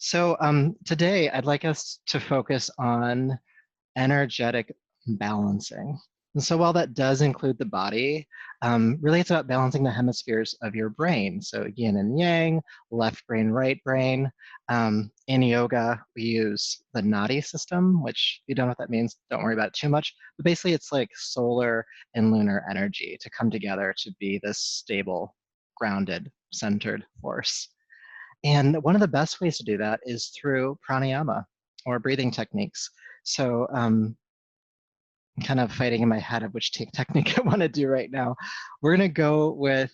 So today I'd like us to focus on energetic balancing. And so while that does include the body, really it's about balancing the hemispheres of your brain. So yin and yang, left brain, right brain. In yoga, we use the nadi system, which if you don't know what that means, don't worry about it too much. But basically it's like solar and lunar energy to come together to be this stable, grounded, centered force. And one of the best ways to do that is through pranayama or breathing techniques. So I'm kind of fighting in my head of which technique I want to do right now. We're going to go with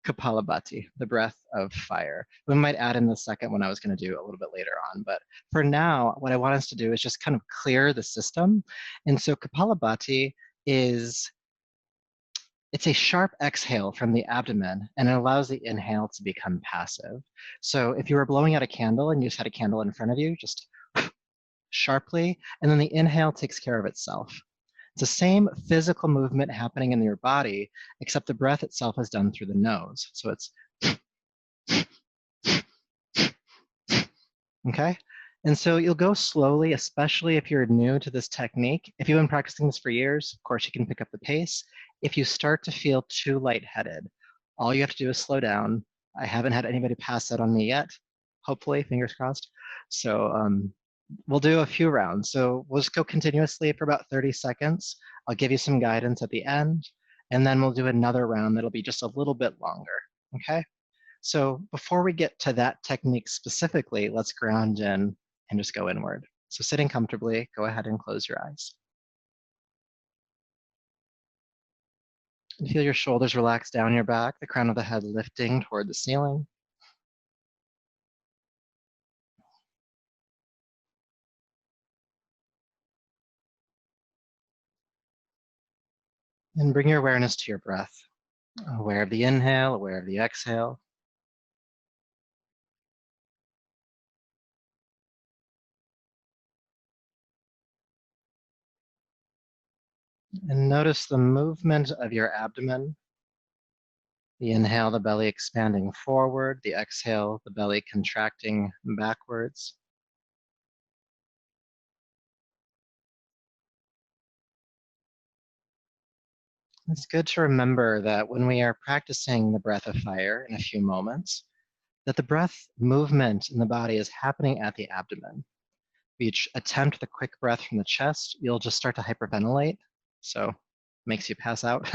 Kapalabhati, the breath of fire. We might add in the second one I was going to do a little bit later on. But for now, what I want us to do is just kind of clear the system. And so Kapalabhati is it's a sharp exhale from the abdomen, and it allows the inhale to become passive. So if you were blowing out a candle and you just had a candle in front of you, just sharply, and then the inhale takes care of itself. It's the same physical movement happening in your body, except the breath itself is done through the nose. So it's okay? And so you'll go slowly, especially if you're new to this technique. If you've been practicing this for years, of course, you can pick up the pace. If you start to feel too lightheaded, all you have to do is slow down. I haven't had anybody pass that on me yet, hopefully, fingers crossed. So we'll do a few rounds. So we'll just go continuously for about 30 seconds. I'll give you some guidance at the end, and then we'll do another round that'll be just a little bit longer, okay? So before we get to that technique specifically, let's ground in and just go inward. So sitting comfortably, go ahead and close your eyes. And feel your shoulders relax down your back, the crown of the head lifting toward the ceiling. And bring your awareness to your breath. Aware of the inhale, aware of the exhale. And notice the movement of your abdomen. The inhale, the belly expanding forward. The exhale, the belly contracting backwards. It's good to remember that when we are practicing the breath of fire in a few moments, that the breath movement in the body is happening at the abdomen. If you attempt the quick breath from the chest, you'll just start to hyperventilate, so makes you pass out.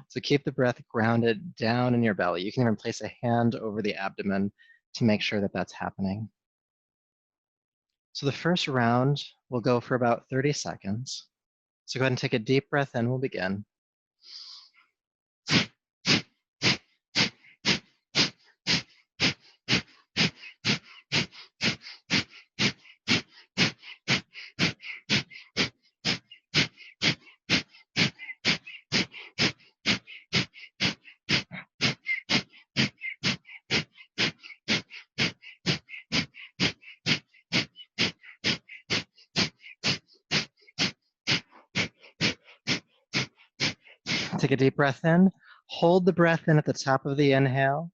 So keep the breath grounded down in your belly. You can even place a hand over the abdomen to make sure that that's happening. So the first round will go for about 30 seconds. So go ahead and take a deep breath in. We'll begin. Take a deep breath in. Hold the breath in at the top of the inhale.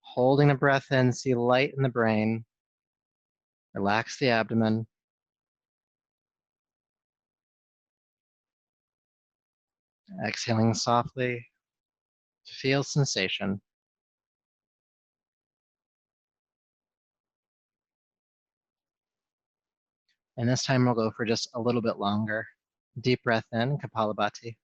Holding the breath in, see light in the brain. Relax the abdomen. Exhaling softly to feel sensation. And this time we'll go for just a little bit longer. Deep breath in, Kapalabhati.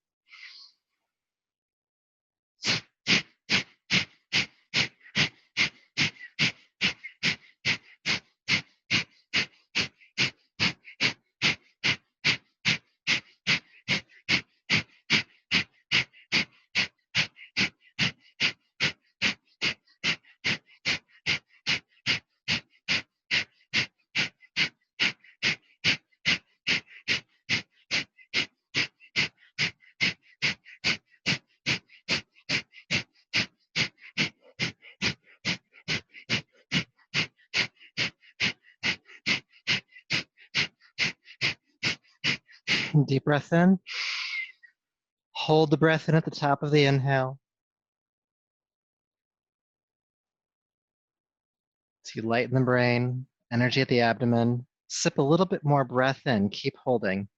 Deep breath in. Hold the breath in at the top of the inhale. So you lighten the brain, energy at the abdomen, sip a little bit more breath in, keep holding.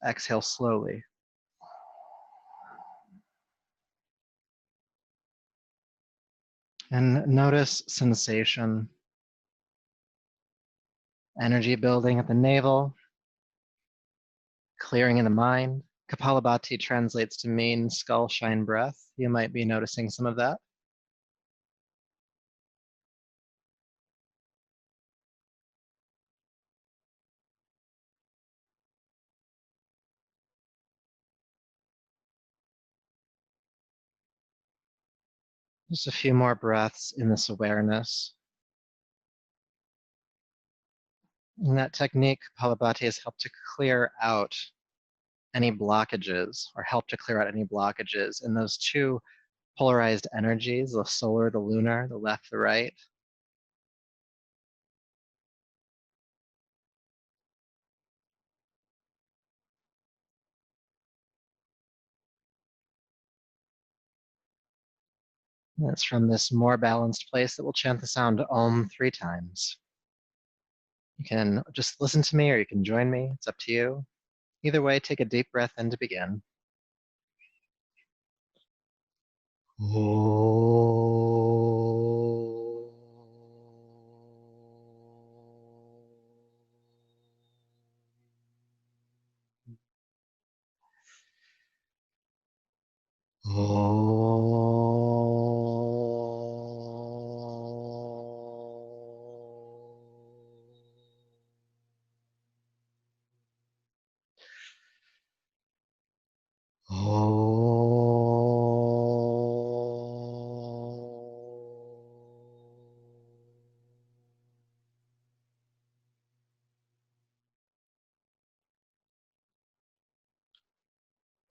Exhale slowly. And notice sensation, energy building at the navel, clearing in the mind. Kapalabhati translates to mean skull shine breath. You might be noticing some of that. Just a few more breaths in this awareness. And that technique, Kapalabhati, has helped to clear out any blockages or help to clear out any blockages in those two polarized energies, the solar, the lunar, the left, the right. And it's from this more balanced place that we'll chant the sound Om 3 times. You can just listen to me or you can join me. It's up to you. Either way, take a deep breath in to begin.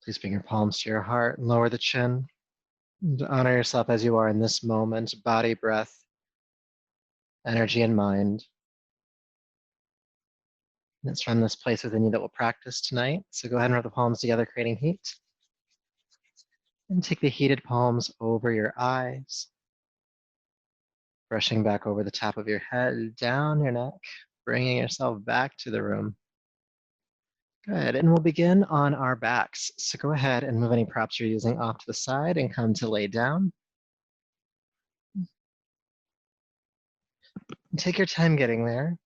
Please bring your palms to your heart and lower the chin. And honor yourself as you are in this moment, body, breath, energy, and mind. And it's from this place within you that we'll practice tonight. So go ahead and rub the palms together, creating heat. And take the heated palms over your eyes, brushing back over the top of your head, down your neck, bringing yourself back to the room. Good, and we'll begin on our backs. So go ahead and move any props you're using off to the side and come to lay down. And take your time getting there.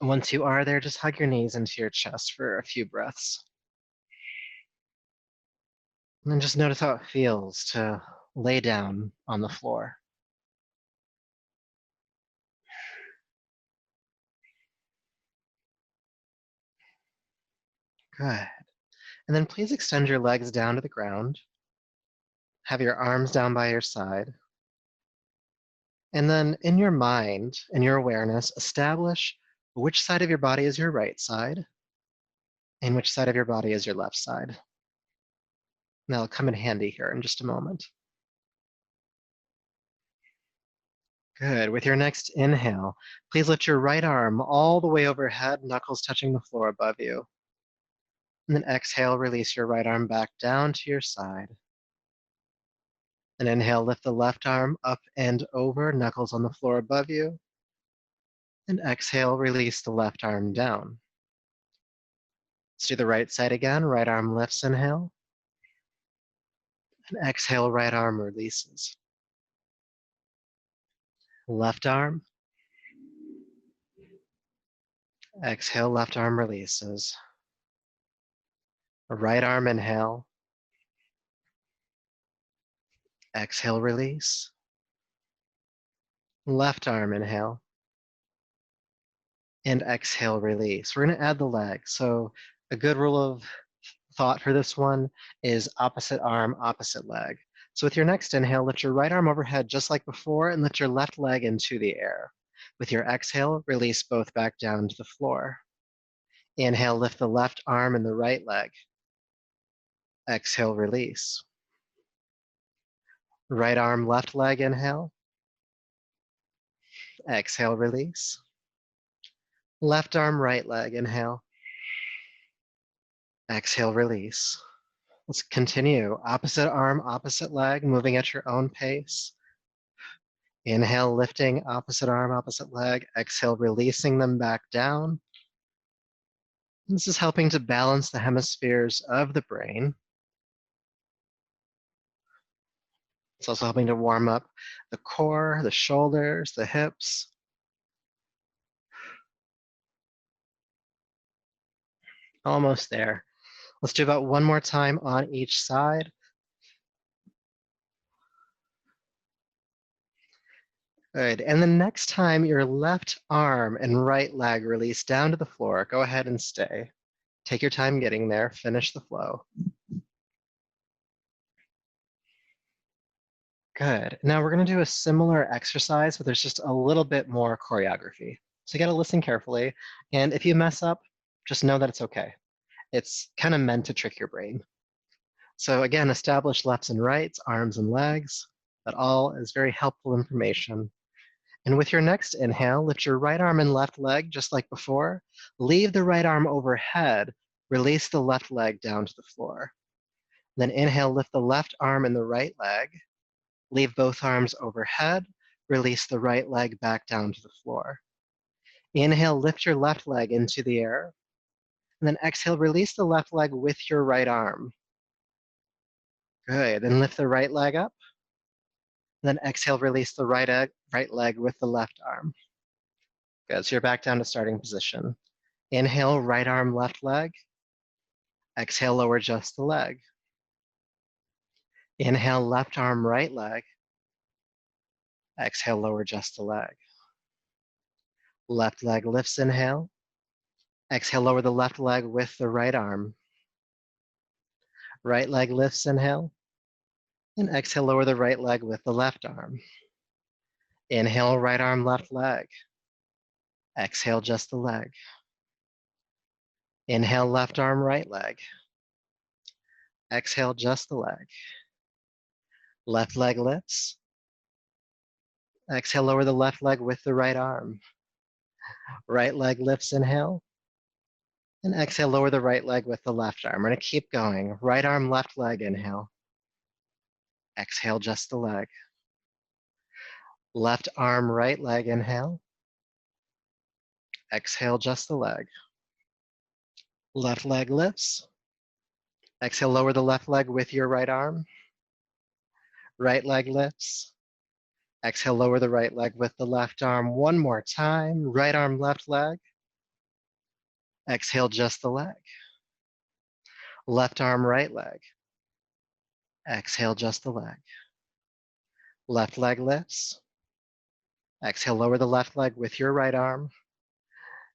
Once you are there, just hug your knees into your chest for a few breaths. And then just notice how it feels to lay down on the floor. Good. And then please extend your legs down to the ground. Have your arms down by your side. And then in your mind, in your awareness, establish which side of your body is your right side and which side of your body is your left side. And that'll come in handy here in just a moment. Good. With your next inhale, please lift your right arm all the way overhead, knuckles touching the floor above you. And then exhale, release your right arm back down to your side. And inhale, lift the left arm up and over, knuckles on the floor above you. And exhale, release the left arm down. Let's do the right side again. Right arm lifts, inhale. And exhale, right arm releases. Left arm. Exhale, left arm releases. Right arm, inhale. Exhale, release. Left arm, inhale. And exhale, release. We're going to add the leg. So a good rule of thought for this one is opposite arm, opposite leg. So with your next inhale, lift your right arm overhead just like before and lift your left leg into the air. With your exhale, release both back down to the floor. Inhale, lift the left arm and the right leg. Exhale, release. Right arm, left leg, inhale. Exhale, release. Left arm, right leg, inhale. Exhale, release. Let's continue. Opposite arm, opposite leg, moving at your own pace. Inhale, lifting, opposite arm, opposite leg. Exhale, releasing them back down. This is helping to balance the hemispheres of the brain. It's also helping to warm up the core, the shoulders, the hips. Almost there. Let's do about one more time on each side. Good. And the next time your left arm and right leg release down to the floor, go ahead and stay. Take your time getting there. Finish the flow. Good. Now we're going to do a similar exercise, but there's just a little bit more choreography. So you got to listen carefully. And if you mess up, just know that it's okay. It's kind of meant to trick your brain. So again, establish lefts and rights, arms and legs. That all is very helpful information. And with your next inhale, lift your right arm and left leg just like before. Leave the right arm overhead. Release the left leg down to the floor. Then inhale, lift the left arm and the right leg. Leave both arms overhead. Release the right leg back down to the floor. Inhale, lift your left leg into the air. And then exhale, release the left leg with your right arm. Good. Then lift the right leg up. Then exhale, release the right leg with the left arm. Good. So you're back down to starting position. Inhale, right arm, left leg. Exhale, lower just the leg. Inhale, left arm, right leg. Exhale, lower just the leg. Left leg lifts, inhale. Exhale, lower the left leg with the right arm. Right leg lifts, inhale. And exhale, lower the right leg with the left arm. Inhale, right arm, left leg. Exhale, just the leg. Inhale, left arm, right leg. Exhale, just the leg. Left leg lifts. Exhale, lower the left leg with the right arm. Right leg lifts, inhale. And exhale, lower the right leg with the left arm. We're going to keep going. Right arm, left leg, inhale. Exhale, just the leg. Left arm, right leg, inhale. Exhale, just the leg. Left leg lifts. Exhale, lower the left leg with your right arm. Right leg lifts. Exhale, lower the right leg with the left arm. One more time. Right arm, left leg. Exhale, just the leg. Left arm, right leg. Exhale, just the leg. Left leg lifts. Exhale, lower the left leg with your right arm.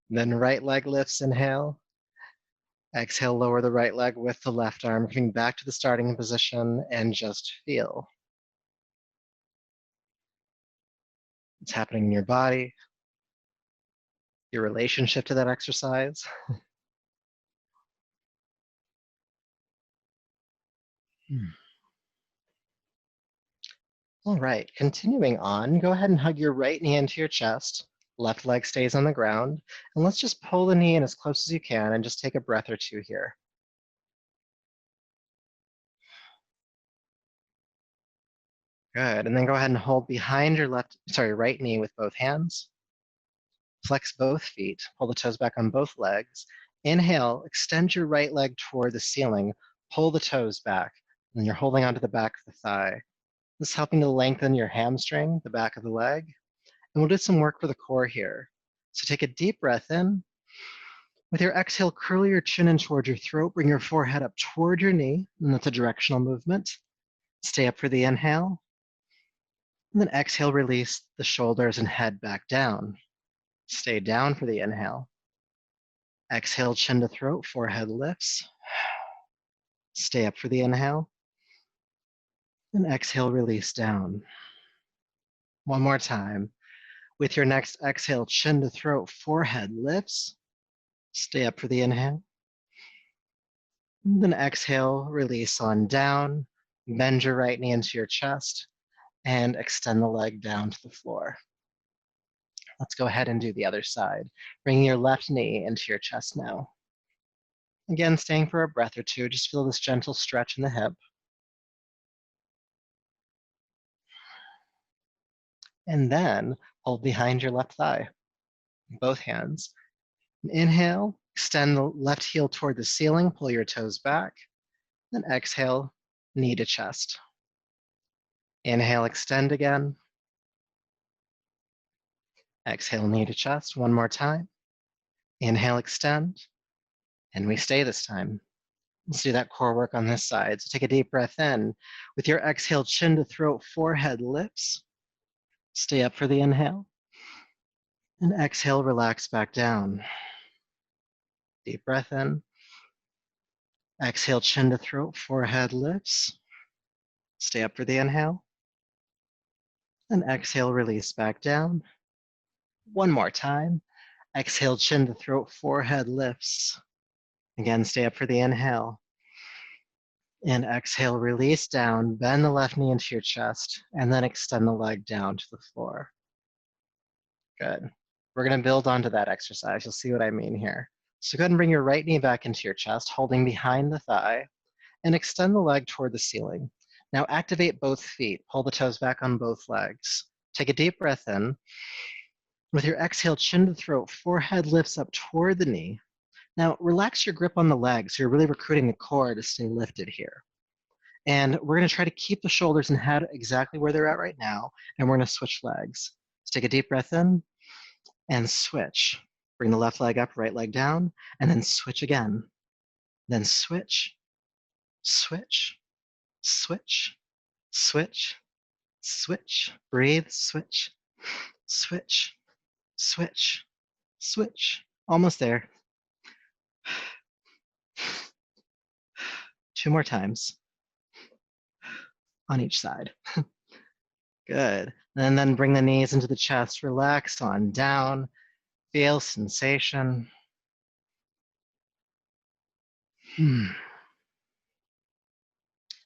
Then right leg lifts, inhale. Exhale, lower the right leg with the left arm, coming back to the starting position and just feel what's happening in your body, your relationship to that exercise. All right, continuing on, go ahead and hug your right knee into your chest. Left leg stays on the ground. And let's just pull the knee in as close as you can and just take a breath or two here. Good, and then go ahead and hold behind your right knee with both hands. Flex both feet, pull the toes back on both legs. Inhale, extend your right leg toward the ceiling, pull the toes back, and you're holding onto the back of the thigh. This is helping to lengthen your hamstring, the back of the leg. And we'll do some work for the core here. So take a deep breath in. With your exhale, curl your chin in toward your throat, bring your forehead up toward your knee, and that's a directional movement. Stay up for the inhale. And then exhale, release the shoulders and head back down. Stay down for the inhale. Exhale, chin to throat, forehead lifts. Stay up for the inhale. And exhale, release down. One more time. With your next exhale, chin to throat, forehead lifts. Stay up for the inhale. And then exhale, release on down. Bend your right knee into your chest and extend the leg down to the floor. Let's go ahead and do the other side. Bring your left knee into your chest now. Again, staying for a breath or two, just feel this gentle stretch in the hip. And then hold behind your left thigh, both hands. Inhale, extend the left heel toward the ceiling, pull your toes back. Then exhale, knee to chest. Inhale, extend again. Exhale, knee to chest. One more time. Inhale, extend. And we stay this time. Let's do that core work on this side. So take a deep breath in. With your exhale, chin to throat, forehead, lips. Stay up for the inhale. And exhale, relax back down. Deep breath in. Exhale, chin to throat, forehead, lips. Stay up for the inhale. And exhale, release back down. One more time. Exhale, chin to throat, forehead, lips. Again, stay up for the inhale. And exhale, release down, bend the left knee into your chest, and then extend the leg down to the floor. Good. We're going to build onto that exercise. You'll see what I mean here. So go ahead and bring your right knee back into your chest, holding behind the thigh, and extend the leg toward the ceiling. Now activate both feet. Pull the toes back on both legs. Take a deep breath in. With your exhale, chin to throat, forehead lifts up toward the knee. Now relax your grip on the legs. So you're really recruiting the core to stay lifted here. And we're going to try to keep the shoulders and head exactly where they're at right now. And we're going to switch legs. So take a deep breath in and switch. Bring the left leg up, right leg down, and then switch again. Then switch, switch, switch, switch, switch. Breathe, switch, switch, switch, switch. Almost there. Two more times on each side. Good. And then bring the knees into the chest, relax on down, feel sensation.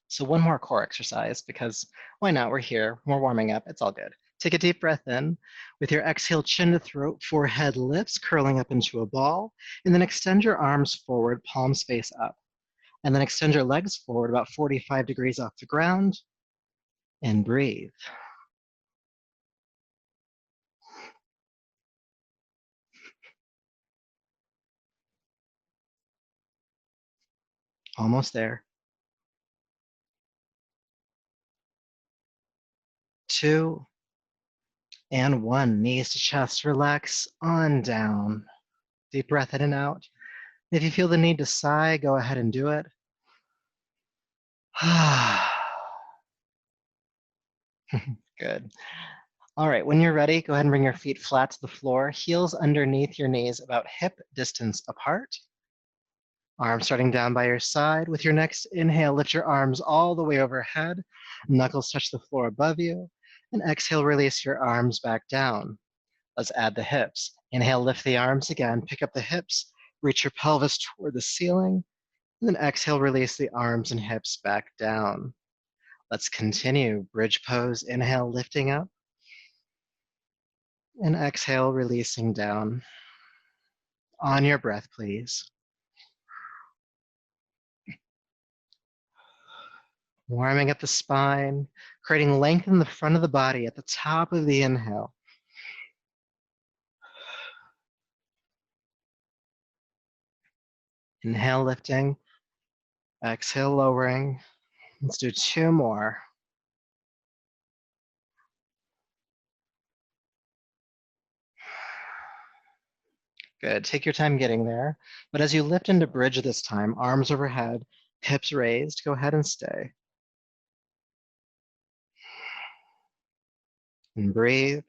So one more core exercise, because why not? We're here, we're warming up, it's all good. Take a deep breath in. With your exhale, chin to throat, forehead, lips, curling up into a ball, and then extend your arms forward, palms face up. And then extend your legs forward about 45 degrees off the ground, and breathe. Almost there. 2 and 1. Knees to chest, relax on down. Deep breath in and out. If you feel the need to sigh, go ahead and do it. Good. All right, when you're ready, go ahead and bring your feet flat to the floor, heels underneath your knees about hip distance apart. Arms starting down by your side. With your next inhale, lift your arms all the way overhead. Knuckles touch the floor above you. And exhale, release your arms back down. Let's add the hips. Inhale, lift the arms again. Pick up the hips. Reach your pelvis toward the ceiling. And then exhale, release the arms and hips back down. Let's continue. Bridge pose. Inhale, lifting up. And exhale, releasing down. On your breath, please. Warming up the spine, creating length in the front of the body at the top of the inhale. Inhale, lifting. Exhale, lowering. Let's do 2 more. Good. Take your time getting there. But as you lift into bridge this time, arms overhead, hips raised, go ahead and stay. And breathe.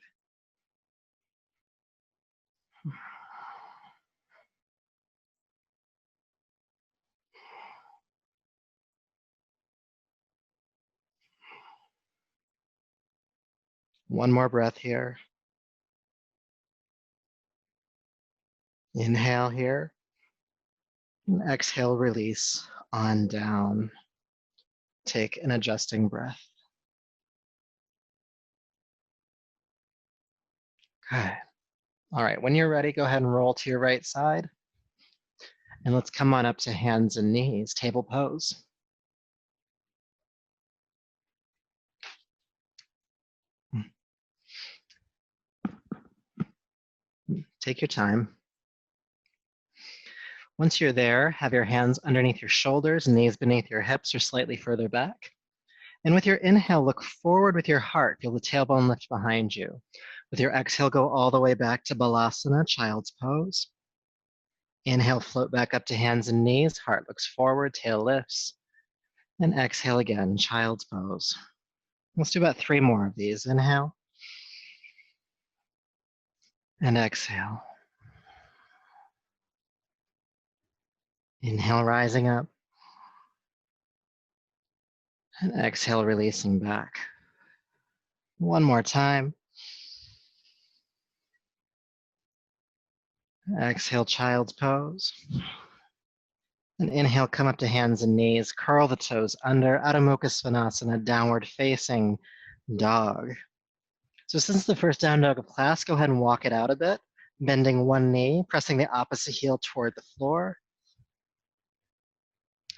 One more breath here. Inhale here. And exhale, release on down. Take an adjusting breath. Good. All right, when you're ready, go ahead and roll to your right side. And let's come on up to hands and knees, table pose. Take your time. Once you're there, have your hands underneath your shoulders, knees beneath your hips or slightly further back. And with your inhale, look forward with your heart. Feel the tailbone lift behind you. With your exhale, go all the way back to Balasana, child's pose. Inhale, float back up to hands and knees. Heart looks forward, tail lifts. And exhale again, child's pose. Let's do about 3 more of these. Inhale and exhale. Inhale, rising up. And exhale, releasing back. One more time. Exhale, child's pose. And inhale, come up to hands and knees. Curl the toes under. Adho Mukha Svanasana, downward facing dog. So since the first down dog of class, go ahead and walk it out a bit. Bending one knee, pressing the opposite heel toward the floor.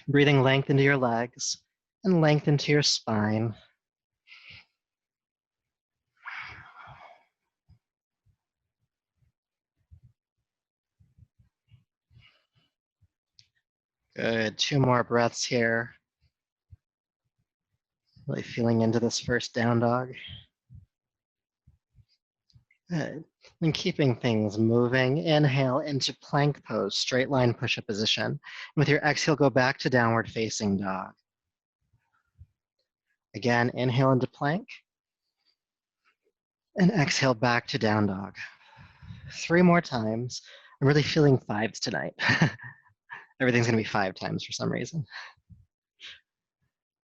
Breathing length into your legs and length into your spine. Good, 2 more breaths here. Really feeling into this first down dog. Good. And keeping things moving, inhale into plank pose, straight line push-up position. With your exhale, go back to downward facing dog. Again, inhale into plank. And exhale back to down dog. 3 more times. I'm really feeling 5s tonight. Everything's gonna be 5 times for some reason.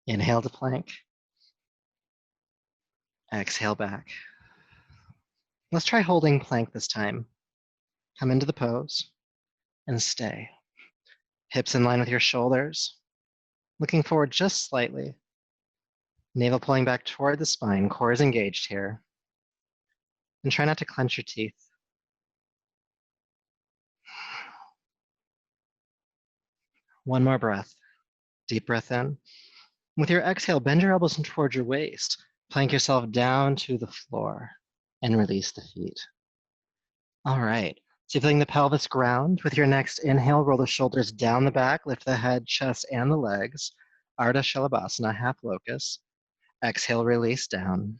Inhale to plank. Exhale back. Let's try holding plank this time. Come into the pose and stay. Hips in line with your shoulders. Looking forward just slightly. Navel pulling back toward the spine. Core is engaged here. And try not to clench your teeth. One more breath. Deep breath in. With your exhale, bend your elbows in toward your waist. Plank yourself down to the floor and release the feet. All right. So feeling the pelvis ground. With your next inhale, roll the shoulders down the back, lift the head, chest, and the legs. Ardha Shalabhasana, half locust. Exhale, release down.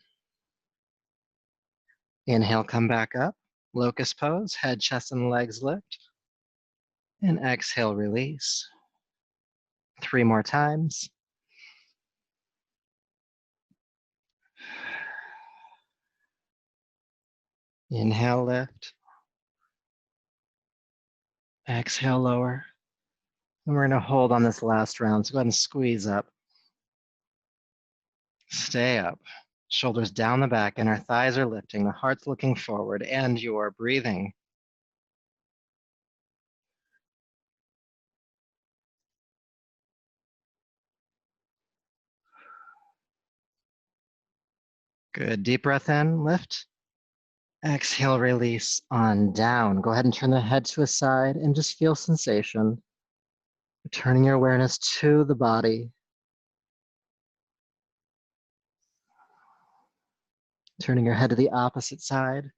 Inhale, come back up. Locust pose, head, chest, and legs lift. And exhale, release. 3 more times. Inhale, lift. Exhale, lower. And we're going to hold on this last round. So go ahead and squeeze up. Stay up. Shoulders down the back, and our thighs are lifting. The heart's looking forward, and you're breathing. Good. Deep breath in, lift. Exhale, release on down. Go ahead and turn the head to a side and just feel sensation. Turning your awareness to the body. Turning your head to the opposite side.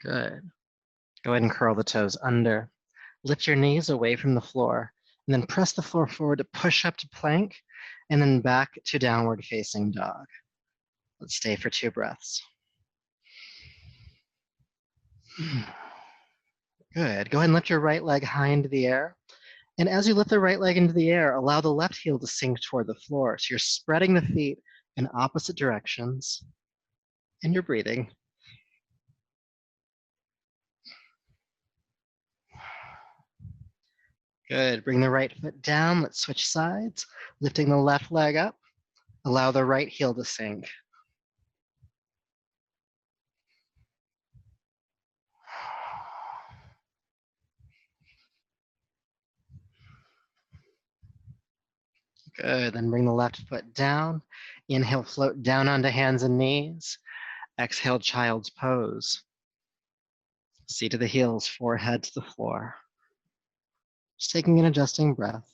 Good. Go ahead and curl the toes under. Lift your knees away from the floor, and then press the floor forward to push up to plank, and then back to downward facing dog. Let's stay for 2 breaths. Good. Go ahead and lift your right leg high into the air. And as you lift the right leg into the air, allow the left heel to sink toward the floor. So you're spreading the feet in opposite directions, and you're breathing. Good. Bring the right foot down. Let's switch sides. Lifting the left leg up. Allow the right heel to sink. Good, then bring the left foot down. Inhale, float down onto hands and knees. Exhale, child's pose. Seat to the heels, forehead to the floor. Just taking an adjusting breath.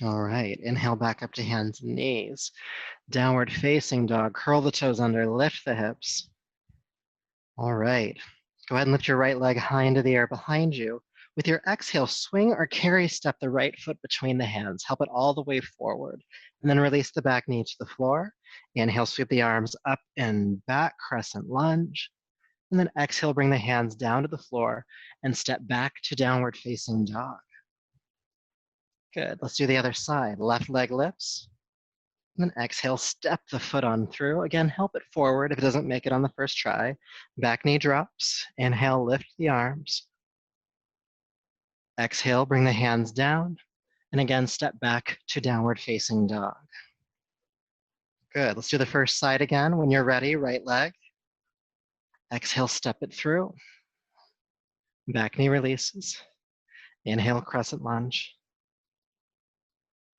All right, inhale back up to hands and knees. Downward facing dog, curl the toes under, lift the hips. All right, go ahead and lift your right leg high into the air behind you. With your exhale, swing or carry step the right foot between the hands. Help it all the way forward. And then release the back knee to the floor. Inhale, sweep the arms up and back, crescent lunge. And then exhale, bring the hands down to the floor and step back to downward facing dog. Good, let's do the other side. Left leg lifts. And then exhale, step the foot on through. Again, help it forward if it doesn't make it on the first try. Back knee drops. Inhale, lift the arms. Exhale, bring the hands down. And again, step back to downward facing dog. Good, let's do the first side again. When you're ready, right leg. Exhale, step it through. Back knee releases. Inhale, crescent lunge.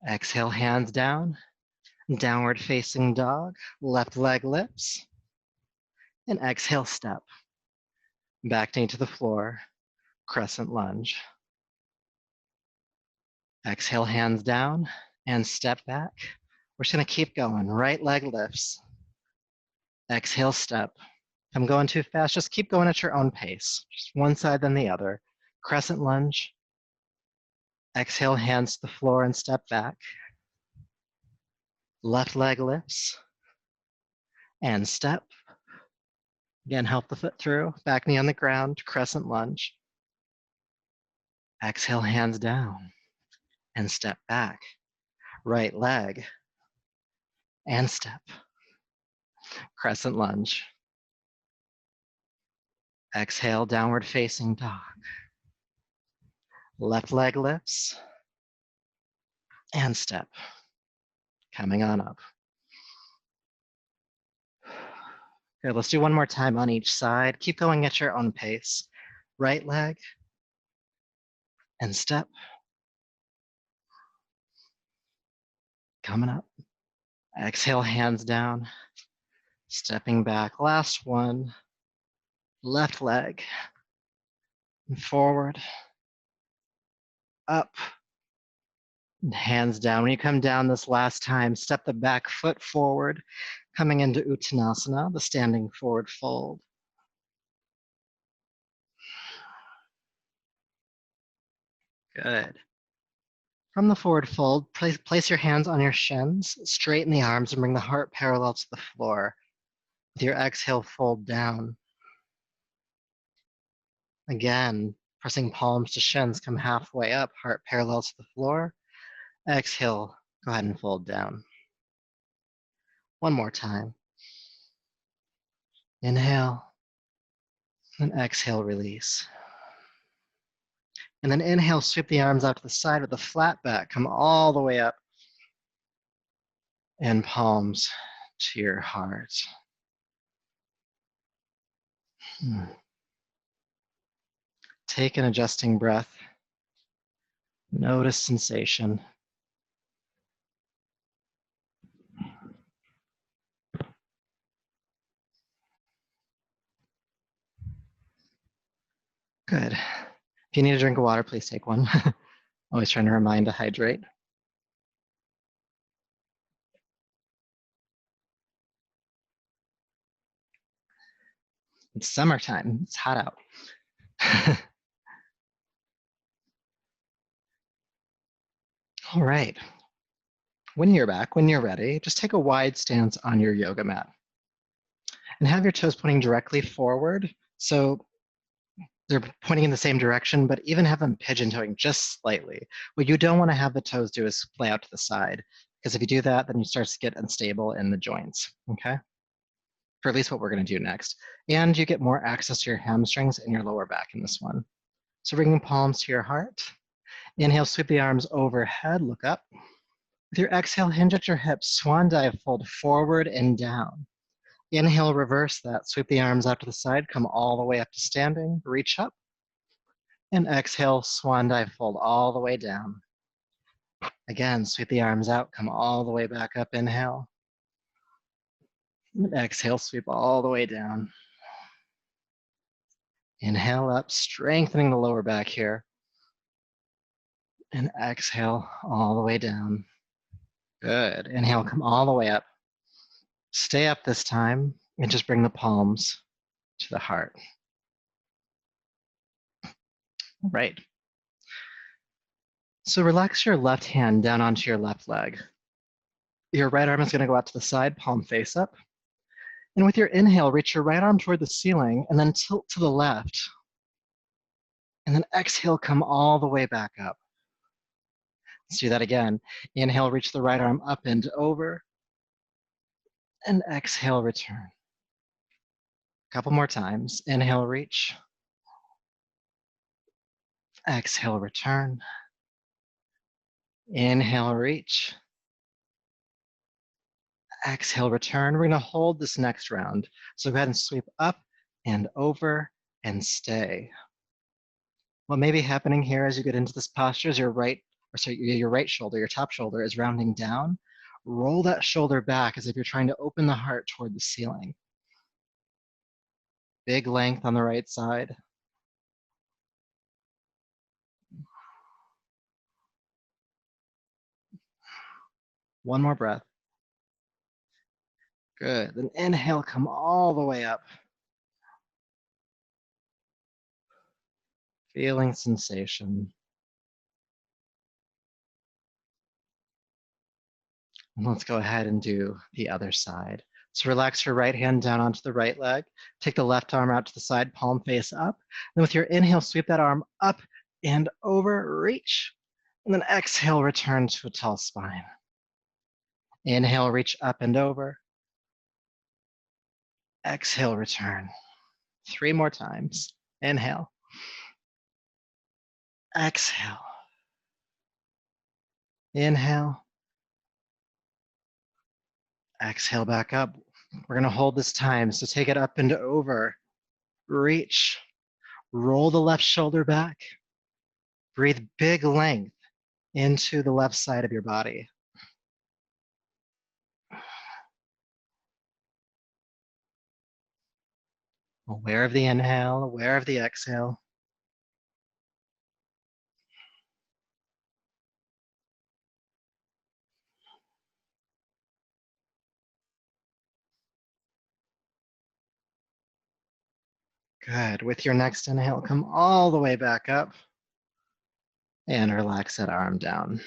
Exhale, hands down. Downward facing dog. Left leg lifts. And exhale, step. Back knee to the floor. Crescent lunge. Exhale, hands down and step back. We're just gonna keep going. Right leg lifts. Exhale, step. If I'm going too fast, just keep going at your own pace. Just one side then the other. Crescent lunge. Exhale, hands to the floor and step back. Left leg lifts. And step. Again, help the foot through. Back knee on the ground, crescent lunge. Exhale, hands down and step back. Right leg and step. Crescent lunge. Exhale, downward facing dog. Left leg lifts and step. Coming on up. Good, let's do one more time on each side. Keep going at your own pace. Right leg and step. Coming up. Exhale, hands down. Stepping back. Last one. Left leg. And forward. Up. And hands down. When you come down this last time, step the back foot forward, coming into Uttanasana, the standing forward fold. Good. From the forward fold, place your hands on your shins, straighten the arms, and bring the heart parallel to the floor. With your exhale, fold down. Again, pressing palms to shins, come halfway up, heart parallel to the floor. Exhale, go ahead and fold down. One more time. Inhale, and exhale, release. And then inhale, sweep the arms out to the side with a flat back, come all the way up. And palms to your heart. Take an adjusting breath. Notice sensation. Good. If you need a drink of water, please take one. Always trying to remind to hydrate. It's summertime, it's hot out. All right. When you're back, when you're ready, just take a wide stance on your yoga mat. And have your toes pointing directly forward. So they're pointing in the same direction, but even have them pigeon toeing just slightly. What you don't want to have the toes do is splay out to the side, because if you do that, then you start to get unstable in the joints, okay? For at least what we're going to do next. And you get more access to your hamstrings and your lower back in this one. So bringing palms to your heart. Inhale, sweep the arms overhead, look up. With your exhale, hinge at your hips, swan dive, fold forward and down. Inhale, reverse that. Sweep the arms out to the side, come all the way up to standing, reach up. And exhale, swan dive, fold all the way down. Again, sweep the arms out, come all the way back up, inhale. And exhale, sweep all the way down. Inhale up, strengthening the lower back here. And exhale all the way down. Good. Inhale, come all the way up. Stay up this time and just bring the palms to the heart. Right. So relax your left hand down onto your left leg. Your right arm is going to go out to the side, palm face up. And with your inhale, reach your right arm toward the ceiling and then tilt to the left. And then exhale, come all the way back up. Let's do that again. Inhale, reach the right arm up and over. And exhale, return. A couple more times. Inhale, reach. Exhale, return. Inhale, reach. Exhale, return. We're going to hold this next round. So go ahead and sweep up and over and stay. What may be happening here as you get into this posture is your right shoulder, your top shoulder is rounding down. Roll that shoulder back as if you're trying to open the heart toward the ceiling. Big length on the right side. One more breath. Good. Then inhale, come all the way up. Feeling sensation. And let's go ahead and do the other side. So relax your right hand down onto the right leg. Take the left arm out to the side, palm face up. Then with your inhale, sweep that arm up and over, reach. And then exhale, return to a tall spine. Inhale, reach up and over. Exhale, return. 3 more times. Inhale. Exhale. Inhale. Exhale back up. We're going to hold this time. So take it up and over. Reach. Roll the left shoulder back. Breathe big length into the left side of your body. Aware of the inhale, aware of the exhale. Good. With your next inhale, come all the way back up and relax that arm down.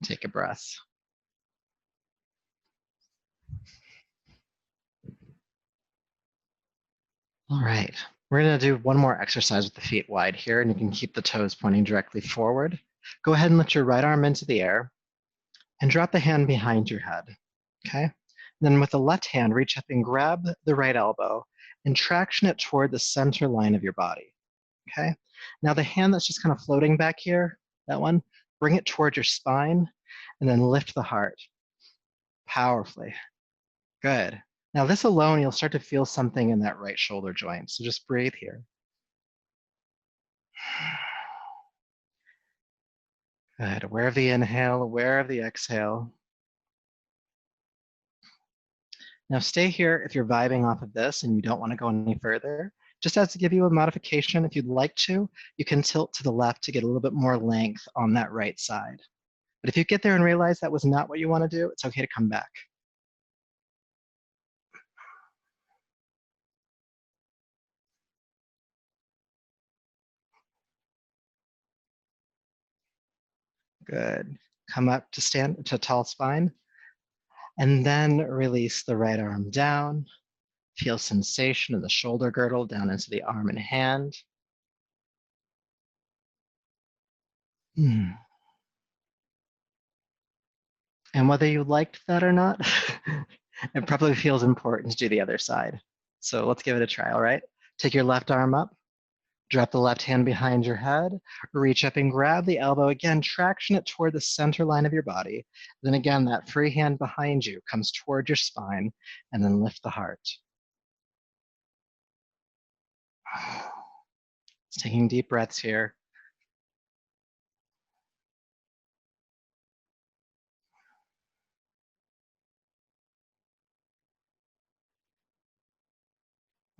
Take a breath. All right. We're going to do one more exercise with the feet wide here, and you can keep the toes pointing directly forward. Go ahead and lift your right arm into the air and drop the hand behind your head. Okay? Then with the left hand, reach up and grab the right elbow and traction it toward the center line of your body. Okay? Now the hand that's just kind of floating back here, that one, bring it toward your spine and then lift the heart. Powerfully. Good. Now this alone, you'll start to feel something in that right shoulder joint. So just breathe here. Good. Aware of the inhale, aware of the exhale. Now stay here if you're vibing off of this and you don't want to go any further. Just as to give you a modification, if you'd like to, you can tilt to the left to get a little bit more length on that right side. But if you get there and realize that was not what you want to do, it's okay to come back. Good. Come up to stand to tall spine. And then release the right arm down. Feel sensation in the shoulder girdle down into the arm and hand. And whether you liked that or not, it probably feels important to do the other side. So let's give it a try, all right? Take your left arm up. Drop the left hand behind your head, reach up and grab the elbow. Again, traction it toward the center line of your body. Then again, that free hand behind you comes toward your spine, and then lift the heart. Just taking deep breaths here.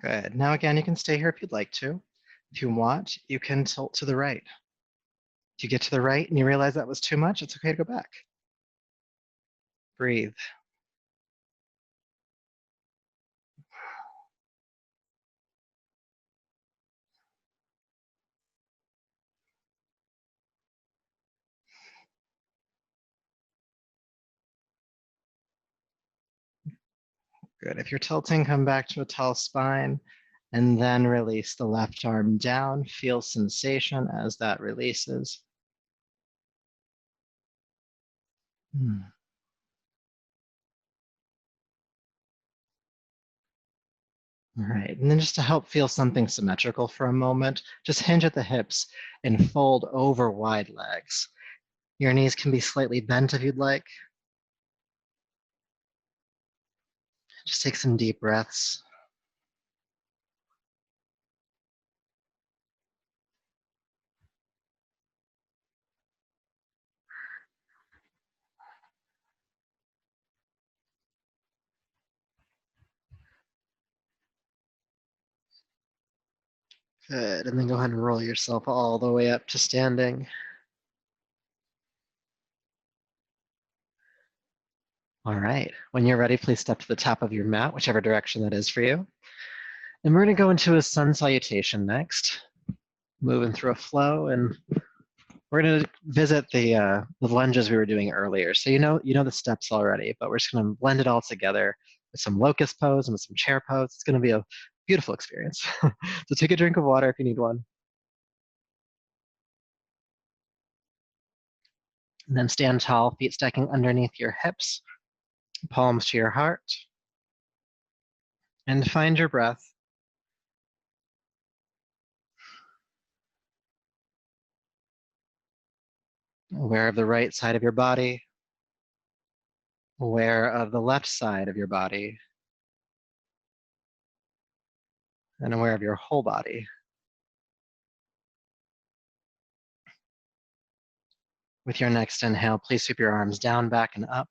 Good. Now again, you can stay here if you'd like to. If you want, you can tilt to the right. If you get to the right and you realize that was too much, it's okay to go back. Breathe. Good. If you're tilting, come back to a tall spine and then release the left arm down. Feel sensation as that releases. All right, and then just to help feel something symmetrical for a moment, just hinge at the hips and fold over wide legs. Your knees can be slightly bent if you'd like. Just take some deep breaths. Good, and then go ahead and roll yourself all the way up to standing. All right, when you're ready, please step to the top of your mat, whichever direction that is for you. And we're gonna go into a sun salutation next, moving through a flow, and we're gonna visit the lunges we were doing earlier. So you know the steps already, but we're just gonna blend it all together with some locust pose and with some chair pose. It's gonna be a beautiful experience. So take a drink of water if you need one. And then stand tall, feet stacking underneath your hips, palms to your heart. And find your breath. Aware of the right side of your body. Aware of the left side of your body. And aware of your whole body. With your next inhale, please sweep your arms down, back, and up.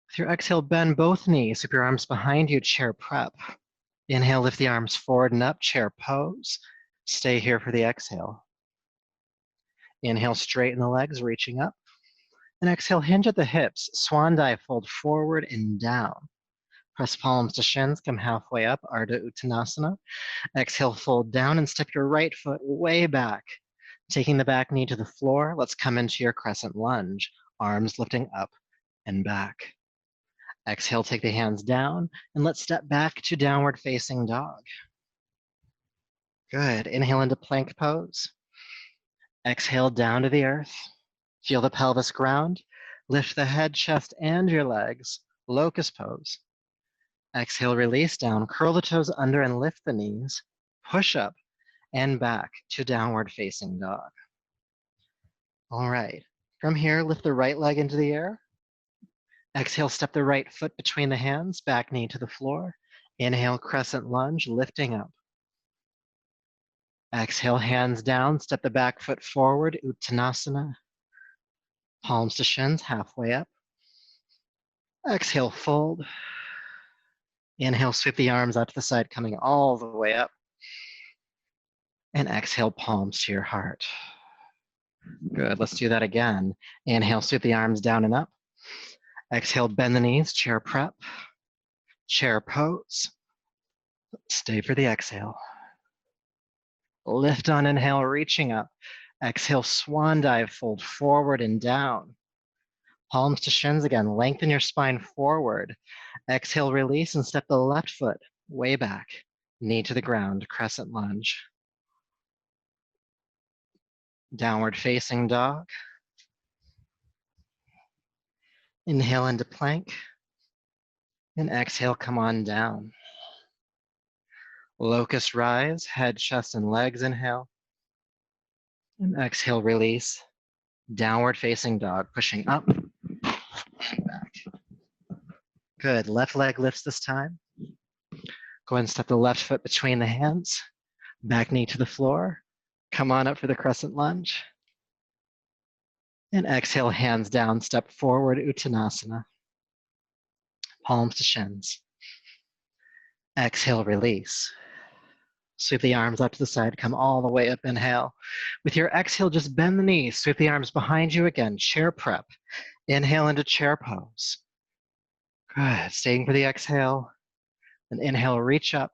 With your exhale, bend both knees, sweep your arms behind you, chair prep. Inhale, lift the arms forward and up, chair pose. Stay here for the exhale. Inhale, straighten the legs, reaching up. And exhale, hinge at the hips, swan dive, fold forward and down. Press palms to shins, come halfway up, Ardha Uttanasana. Exhale, fold down and step your right foot way back. Taking the back knee to the floor, let's come into your crescent lunge, arms lifting up and back. Exhale, take the hands down, and let's step back to downward facing dog. Good. Inhale into plank pose. Exhale down to the earth. Feel the pelvis ground. Lift the head, chest, and your legs. Locust pose. Exhale, release down. Curl the toes under and lift the knees. Push up and back to downward facing dog. All right. From here, lift the right leg into the air. Exhale, step the right foot between the hands, back knee to the floor. Inhale, crescent lunge, lifting up. Exhale, hands down, step the back foot forward, Uttanasana. Palms to shins, halfway up. Exhale, fold. Inhale, sweep the arms out to the side, coming all the way up. And exhale, palms to your heart. Good, let's do that again. Inhale, sweep the arms down and up. Exhale, bend the knees, chair prep. Chair pose. Stay for the exhale. Lift on inhale, reaching up. Exhale, swan dive, fold forward and down. Palms to shins again, lengthen your spine forward. Exhale, release and step the left foot way back. Knee to the ground, crescent lunge. Downward facing dog. Inhale into plank. And exhale, come on down. Locust rise, head, chest, and legs, inhale. And exhale, release. Downward facing dog, pushing up and back. Good, left leg lifts this time. Go ahead and step the left foot between the hands. Back knee to the floor. Come on up for the crescent lunge. And exhale, hands down, step forward, Uttanasana. Palms to shins. Exhale, release. Sweep the arms up to the side, come all the way up, inhale. With your exhale, just bend the knees, sweep the arms behind you again, chair prep. Inhale into chair pose. Good, staying for the exhale. And inhale, reach up.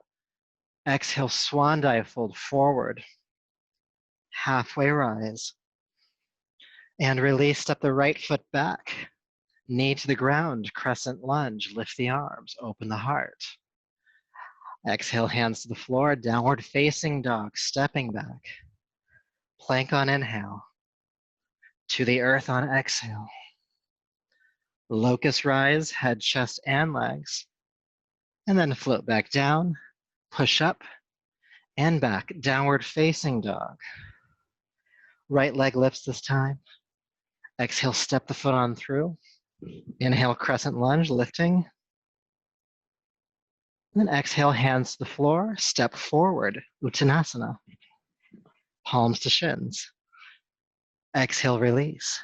Exhale, swan dive, fold forward. Halfway rise. And release, step the right foot back. Knee to the ground, crescent lunge, lift the arms, open the heart. Exhale, hands to the floor, downward facing dog, stepping back. Plank on inhale. To the earth on exhale. Locust rise, head, chest, and legs. And then float back down, push up, and back, downward facing dog. Right leg lifts this time. Exhale, step the foot on through. Inhale, crescent lunge, lifting. And then exhale, hands to the floor, step forward, Uttanasana. Palms to shins. Exhale, release.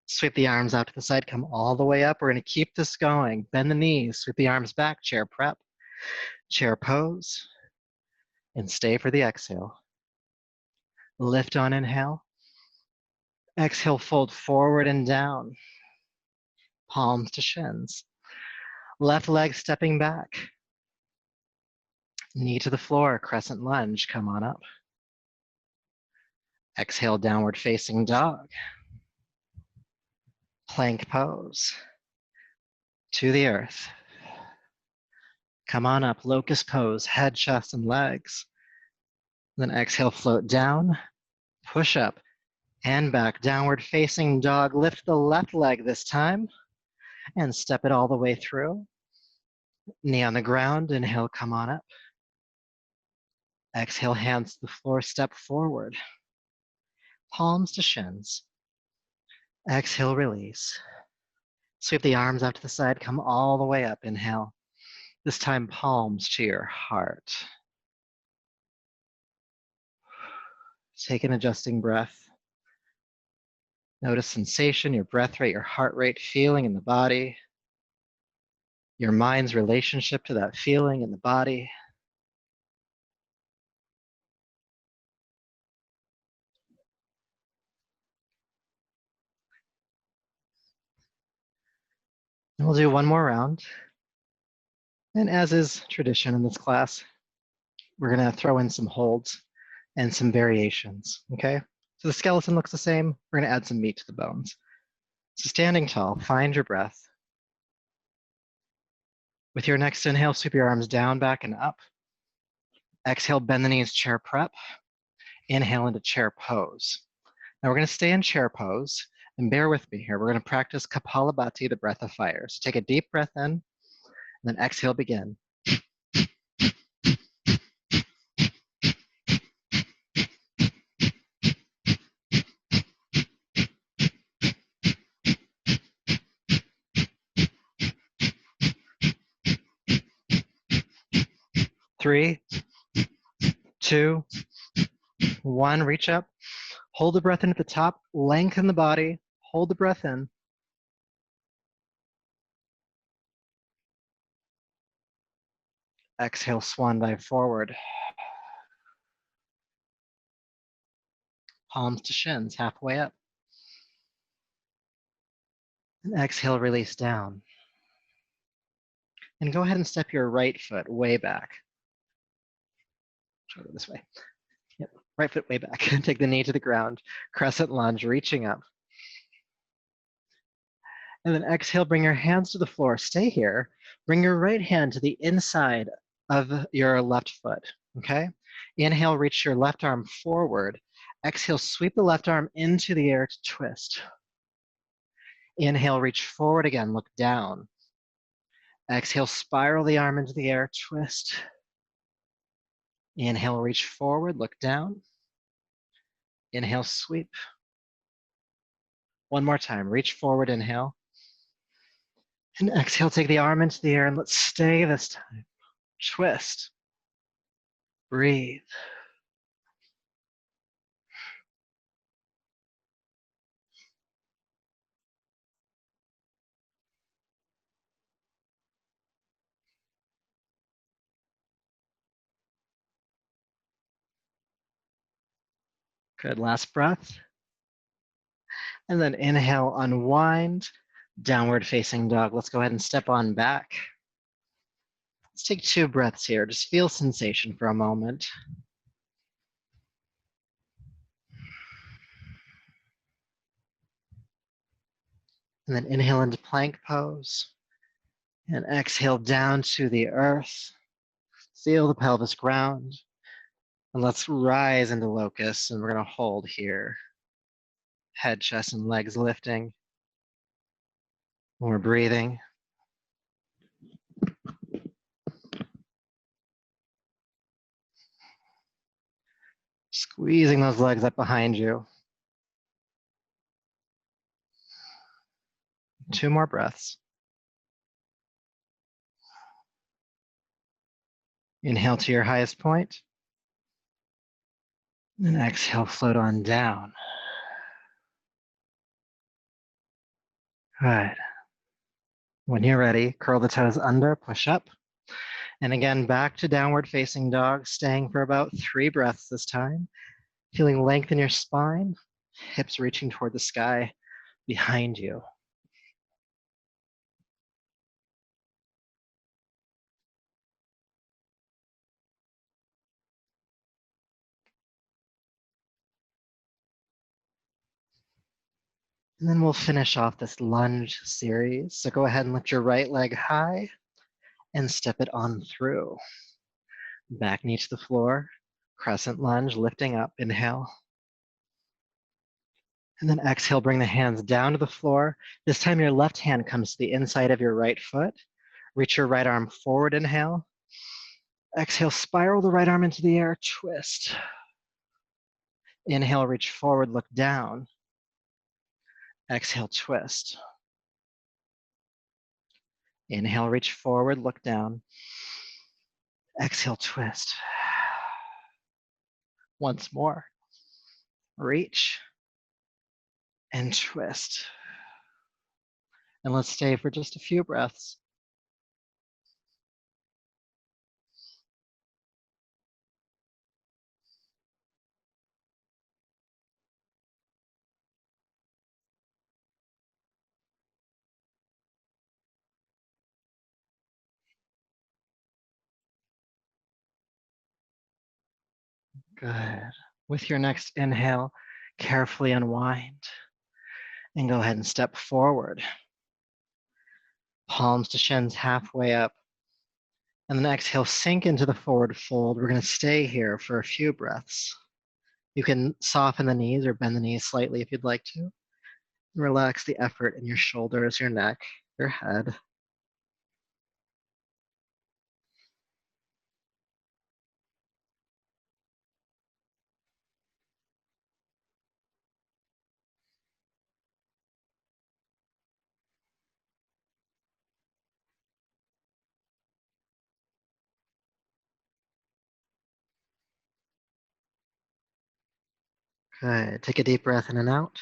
Sweep the arms out to the side, come all the way up. We're gonna keep this going. Bend the knees, sweep the arms back, chair prep, chair pose, and stay for the exhale. Lift on inhale. Exhale, fold forward and down. Palms to shins. Left leg stepping back. Knee to the floor, crescent lunge, come on up. Exhale, downward facing dog. Plank pose. To the earth. Come on up, locust pose, head, chest, and legs. Then exhale, float down, push up, and back. Downward facing dog, lift the left leg this time, and step it all the way through. Knee on the ground, inhale, come on up. Exhale, hands to the floor, step forward. Palms to shins. Exhale, release. Sweep the arms out to the side, come all the way up, inhale. This time, palms to your heart. Take an adjusting breath. Notice sensation, your breath rate, your heart rate, feeling in the body. Your mind's relationship to that feeling in the body. And we'll do one more round. And as is tradition in this class, we're gonna throw in some holds and some variations, okay? So the skeleton looks the same, we're gonna add some meat to the bones. So standing tall, find your breath. With your next inhale, sweep your arms down, back, and up. Exhale, bend the knees, chair prep. Inhale into chair pose. Now we're gonna stay in chair pose, and bear with me here. We're gonna practice Kapalabhati, the breath of fire. So take a deep breath in, and then exhale, begin. 3, 2, 1, reach up. Hold the breath in at the top, lengthen the body, hold the breath in. Exhale, swan dive forward. Palms to shins, halfway up. And exhale, release down. And go ahead and step your right foot way back. Try to go this way. Yep, right foot way back. Take the knee to the ground. Crescent lunge, reaching up. And then exhale, bring your hands to the floor. Stay here. Bring your right hand to the inside of your left foot, okay? Inhale, reach your left arm forward. Exhale, sweep the left arm into the air to twist. Inhale, reach forward again, look down. Exhale, spiral the arm into the air, twist. Inhale, reach forward, look down. Inhale, sweep. One more time, reach forward, inhale. And exhale, take the arm into the air and let's stay this time. Twist. Breathe. Good, last breath. And then inhale, unwind, downward facing dog. Let's go ahead and step on back. Let's take 2 breaths here. Just feel sensation for a moment. And then inhale into plank pose. And exhale down to the earth. Feel the pelvis ground. And let's rise into locust. And we're going to hold here. Head, chest, and legs lifting. When we're breathing. Squeezing those legs up behind you. 2 more breaths. Inhale to your highest point. And exhale, float on down. Good. When you're ready, curl the toes under, push up. And again, back to downward facing dog, staying for about 3 breaths this time. Feeling length in your spine, hips reaching toward the sky behind you. And then we'll finish off this lunge series. So go ahead and lift your right leg high and step it on through. Back knee to the floor, crescent lunge, lifting up, inhale. And then exhale, bring the hands down to the floor. This time your left hand comes to the inside of your right foot. Reach your right arm forward, inhale. Exhale, spiral the right arm into the air, twist. Inhale, reach forward, look down. Exhale, twist. Inhale, reach forward, look down. Exhale, twist. Once more. Reach and twist. And let's stay for just a few breaths. Good. With your next inhale, carefully unwind and go ahead and step forward. Palms to shins halfway up. And then exhale, sink into the forward fold. We're going to stay here for a few breaths. You can soften the knees or bend the knees slightly if you'd like to. Relax the effort in your shoulders, your neck, your head. Good. Take a deep breath in and out.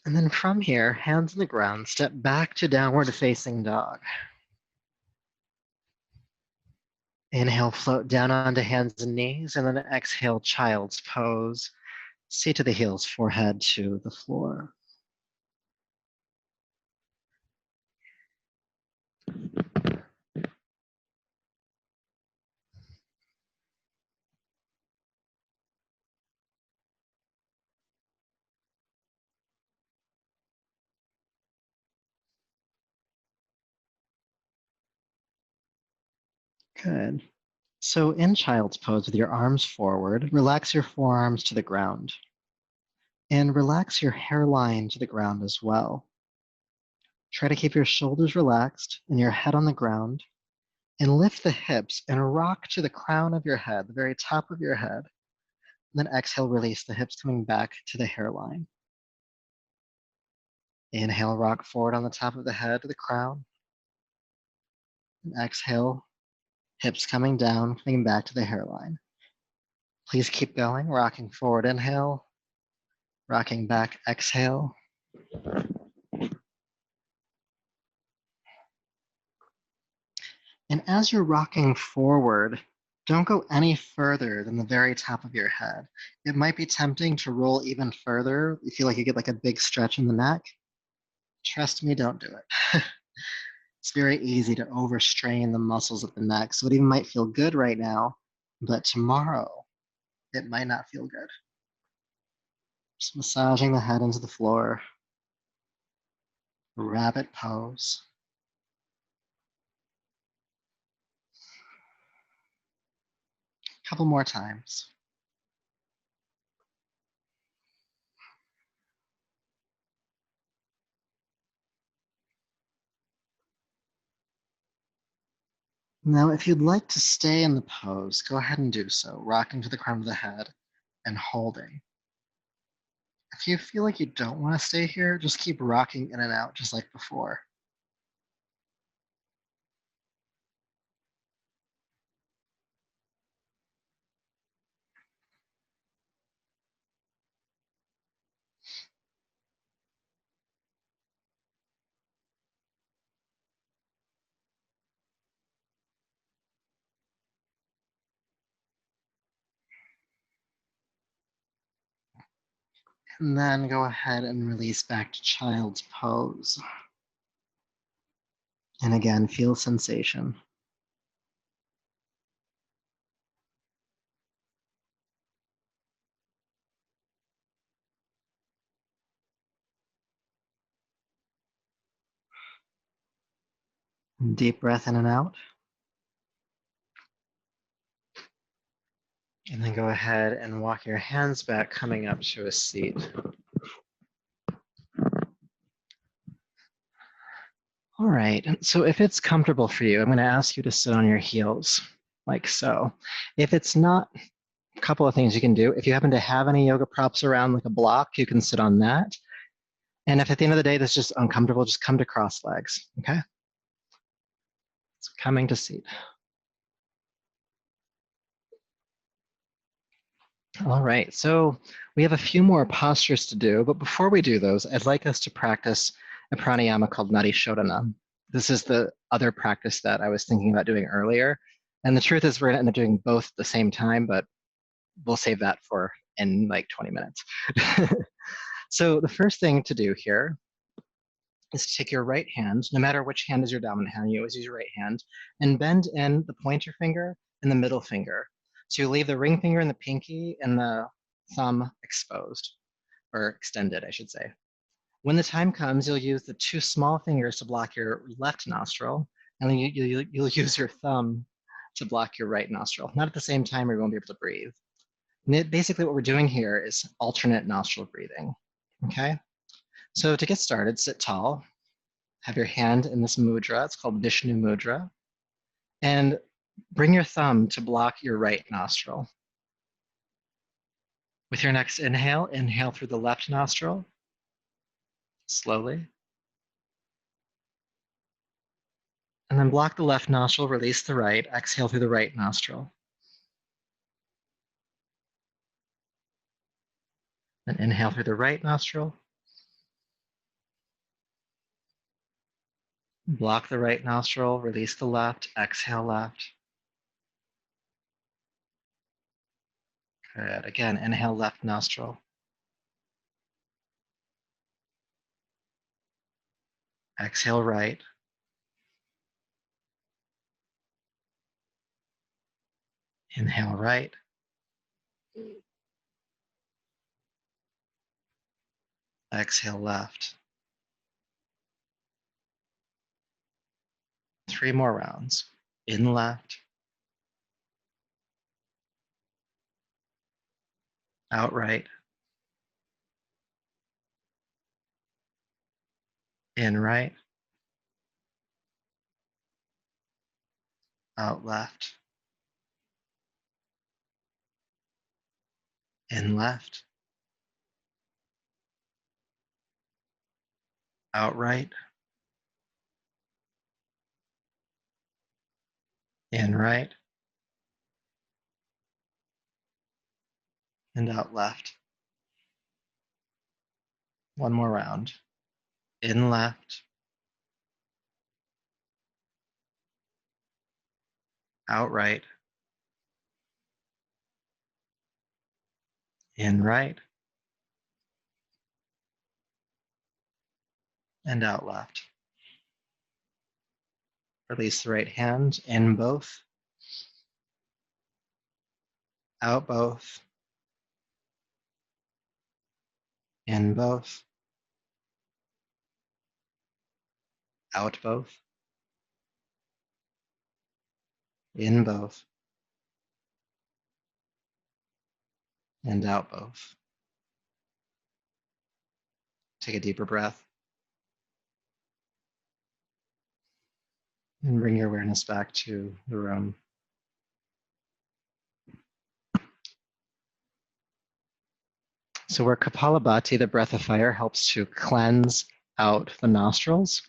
And then from here, hands on the ground, step back to downward facing dog. Inhale, float down onto hands and knees, and then exhale, child's pose. Seat to the heels, forehead to the floor. Good. So in child's pose with your arms forward, relax your forearms to the ground. And relax your hairline to the ground as well. Try to keep your shoulders relaxed and your head on the ground. And lift the hips and rock to the crown of your head, the very top of your head. And then exhale, release the hips coming back to the hairline. Inhale, rock forward on the top of the head to the crown. And exhale, hips coming down, coming back to the hairline. Please keep going, rocking forward, inhale. Rocking back, exhale. And as you're rocking forward Don't go any further than the very top of your head. It might be tempting to roll even further. You feel like you get like a big stretch in the neck. Trust me, don't do it. It's very easy to overstrain the muscles of the neck. So it even might feel good right now, but tomorrow it might not feel good. Just massaging the head into the floor. Rabbit pose. A couple more times. Now, if you'd like to stay in the pose, go ahead and do so, rocking to the crown of the head and holding. If you feel like you don't want to stay here, just keep rocking in and out just like before. And then go ahead and release back to child's pose. And again, feel sensation. Deep breath in and out. And then go ahead and walk your hands back, coming up to a seat. All right, so if it's comfortable for you, I'm going to ask you to sit on your heels, like so. If it's not, a couple of things you can do. If you happen to have any yoga props around, like a block, you can sit on that. And if at the end of the day that's just uncomfortable, just come to cross legs, okay? So coming to seat. All right, so we have a few more postures to do, but before we do those, I'd like us to practice a pranayama called Nadi Shodhana. This is the other practice that I was thinking about doing earlier. And the truth is we're gonna end up doing both at the same time, but we'll save that for in like 20 minutes. So the first thing to do here is to take your right hand, no matter which hand is your dominant hand, you always use your right hand, and bend in the pointer finger and the middle finger. So you leave the ring finger and the pinky and the thumb exposed, or extended, I should say. When the time comes, you'll use the two small fingers to block your left nostril, and then you'll use your thumb to block your right nostril. Not at the same time, or you won't be able to breathe. And basically what we're doing here is alternate nostril breathing, okay? So to get started, sit tall, have your hand in this mudra, it's called Vishnu mudra, and bring your thumb to block your right nostril. With your next inhale, inhale through the left nostril, slowly. And then block the left nostril, release the right, exhale through the right nostril. Then inhale through the right nostril. Block the right nostril, release the left, exhale left. Good. Again, inhale left nostril. Exhale right. Inhale right. Exhale left. 3 more rounds. In left. Out right. In right. Out left. In left. Out right. In right. And out left. 1 more round. In left. Out right. In right. And out left. Release the right hand, in both. Out both. In both. Out both. In both. And out both. Take a deeper breath. And bring your awareness back to the room. So where Kapalabhati, the breath of fire, helps to cleanse out the nostrils,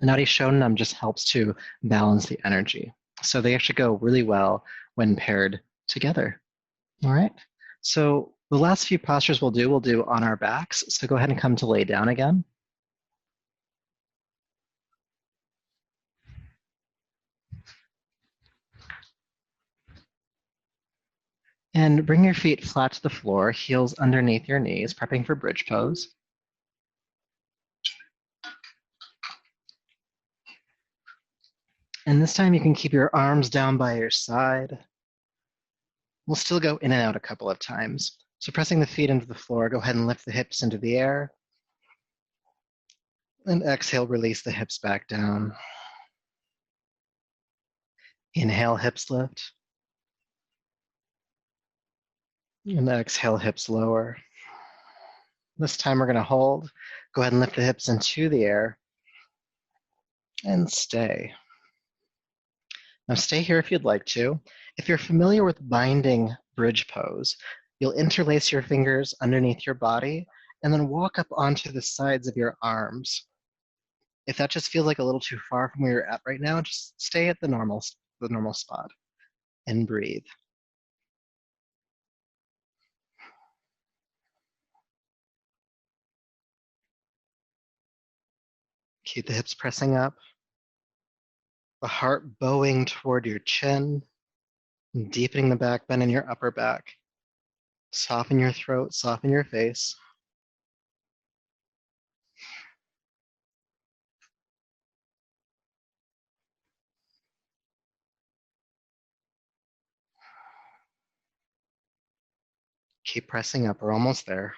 Nadi Shodhanam just helps to balance the energy. So they actually go really well when paired together. All right. So the last few postures we'll do on our backs. So go ahead and come to lay down again. And bring your feet flat to the floor, heels underneath your knees, prepping for bridge pose. And this time you can keep your arms down by your side. We'll still go in and out a couple of times. So pressing the feet into the floor, go ahead and lift the hips into the air. And exhale, release the hips back down. Inhale, hips lift. And exhale, hips lower. This time we're going to hold. Go ahead and lift the hips into the air. And stay. Now stay here if you'd like to. If you're familiar with binding bridge pose, you'll interlace your fingers underneath your body and then walk up onto the sides of your arms. If that just feels like a little too far from where you're at right now, just stay at the normal spot and breathe. Keep the hips pressing up, the heart bowing toward your chin, deepening the back bend in your upper back. Soften your throat, soften your face. Keep pressing up, we're almost there.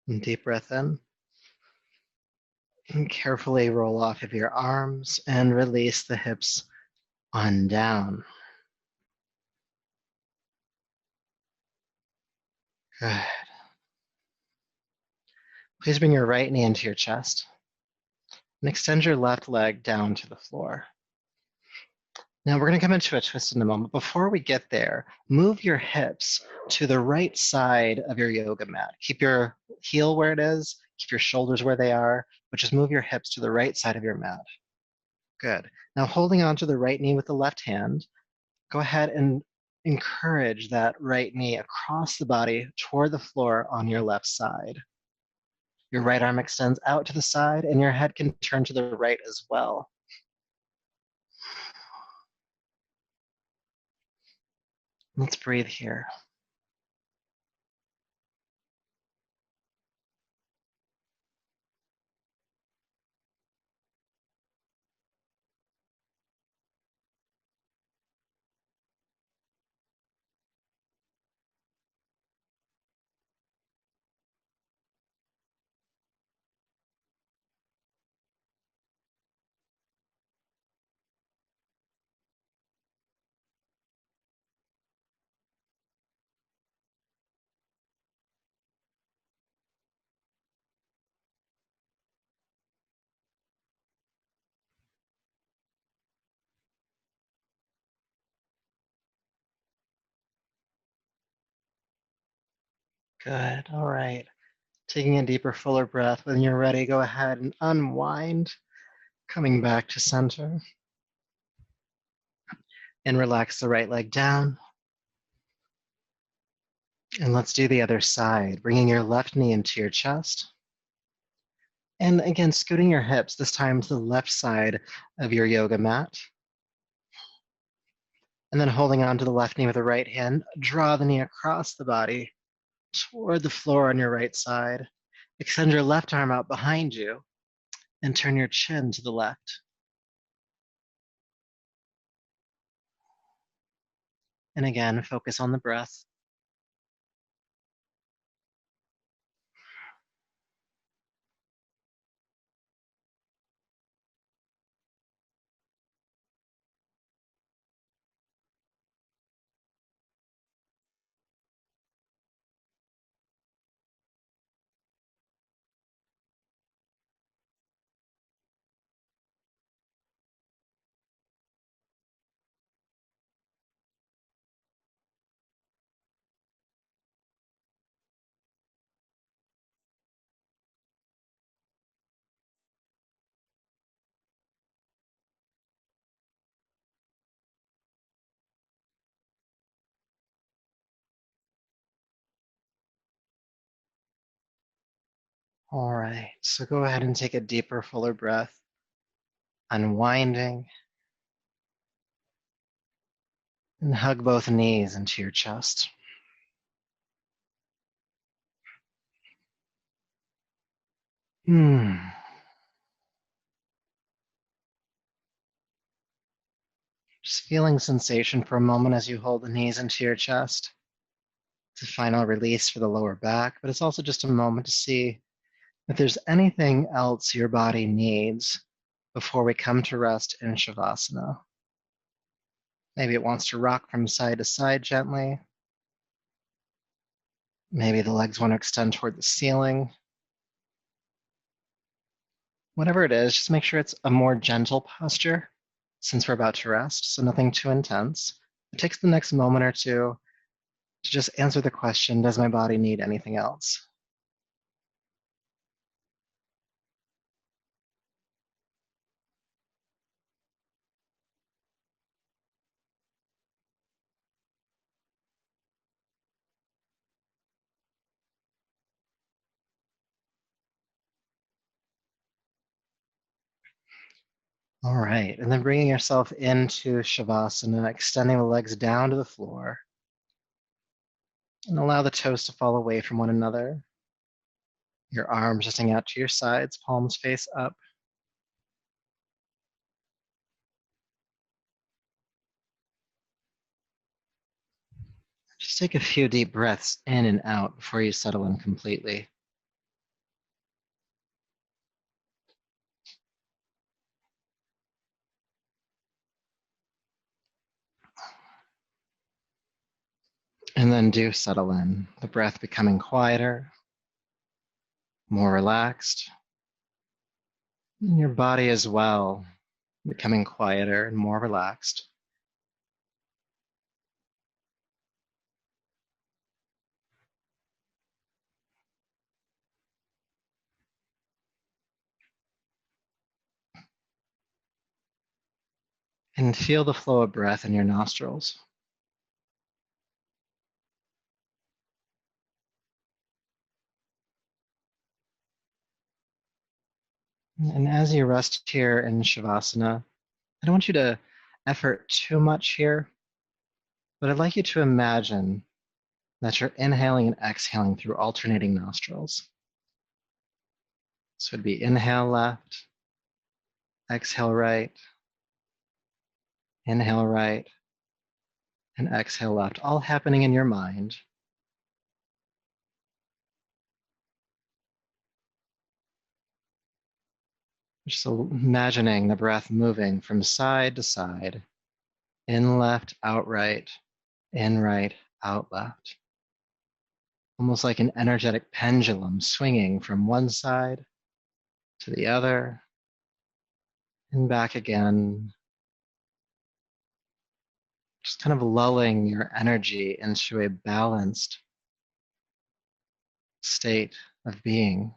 And deep breath in. And carefully roll off of your arms and release the hips on down. Good. Please bring your right knee into your chest and extend your left leg down to the floor. Now we're going to come into a twist in a moment. Before we get there, move your hips to the right side of your yoga mat. Keep your heel where it is, keep your shoulders where they are, but just move your hips to the right side of your mat. Good. Now holding on to the right knee with the left hand, go ahead and encourage that right knee across the body toward the floor on your left side. Your right arm extends out to the side and your head can turn to the right as well. Let's breathe here. Good, all right. Taking a deeper, fuller breath. When you're ready, go ahead and unwind, coming back to center. And relax the right leg down. And let's do the other side, bringing your left knee into your chest And again, scooting your hips, this time to the left side of your yoga mat. And then holding on to the left knee with the right hand, draw the knee across the body toward the floor on your right side. Extend your left arm out behind you and turn your chin to the left. And again, focus on the breath. All right, so go ahead and take a deeper, fuller breath, unwinding, and hug both knees into your chest. Just feeling sensation for a moment as you hold the knees into your chest. It's a final release for the lower back, but it's also just a moment to see if there's anything else your body needs before we come to rest in Shavasana. Maybe it wants to rock from side to side gently. Maybe the legs want to extend toward the ceiling. Whatever it is, just make sure it's a more gentle posture since we're about to rest, so nothing too intense. It takes the next moment or two to just answer the question, does my body need anything else? All right, and then bringing yourself into Shavasana, extending the legs down to the floor, and allow the toes to fall away from one another. Your arms resting out to your sides, palms face up. Just take a few deep breaths in and out before you settle in completely. And then do settle in, the breath becoming quieter, more relaxed, and your body as well, becoming quieter and more relaxed. And feel the flow of breath in your nostrils. And as you rest here in Shavasana, I don't want you to effort too much here, but I'd like you to imagine that you're inhaling and exhaling through alternating nostrils. So it'd be inhale left, exhale right, inhale right, and exhale left, all happening in your mind. Just imagining the breath moving from side to side, in left, out right, in right, out left. Almost like an energetic pendulum swinging from one side to the other and back again. Just kind of lulling your energy into a balanced state of being.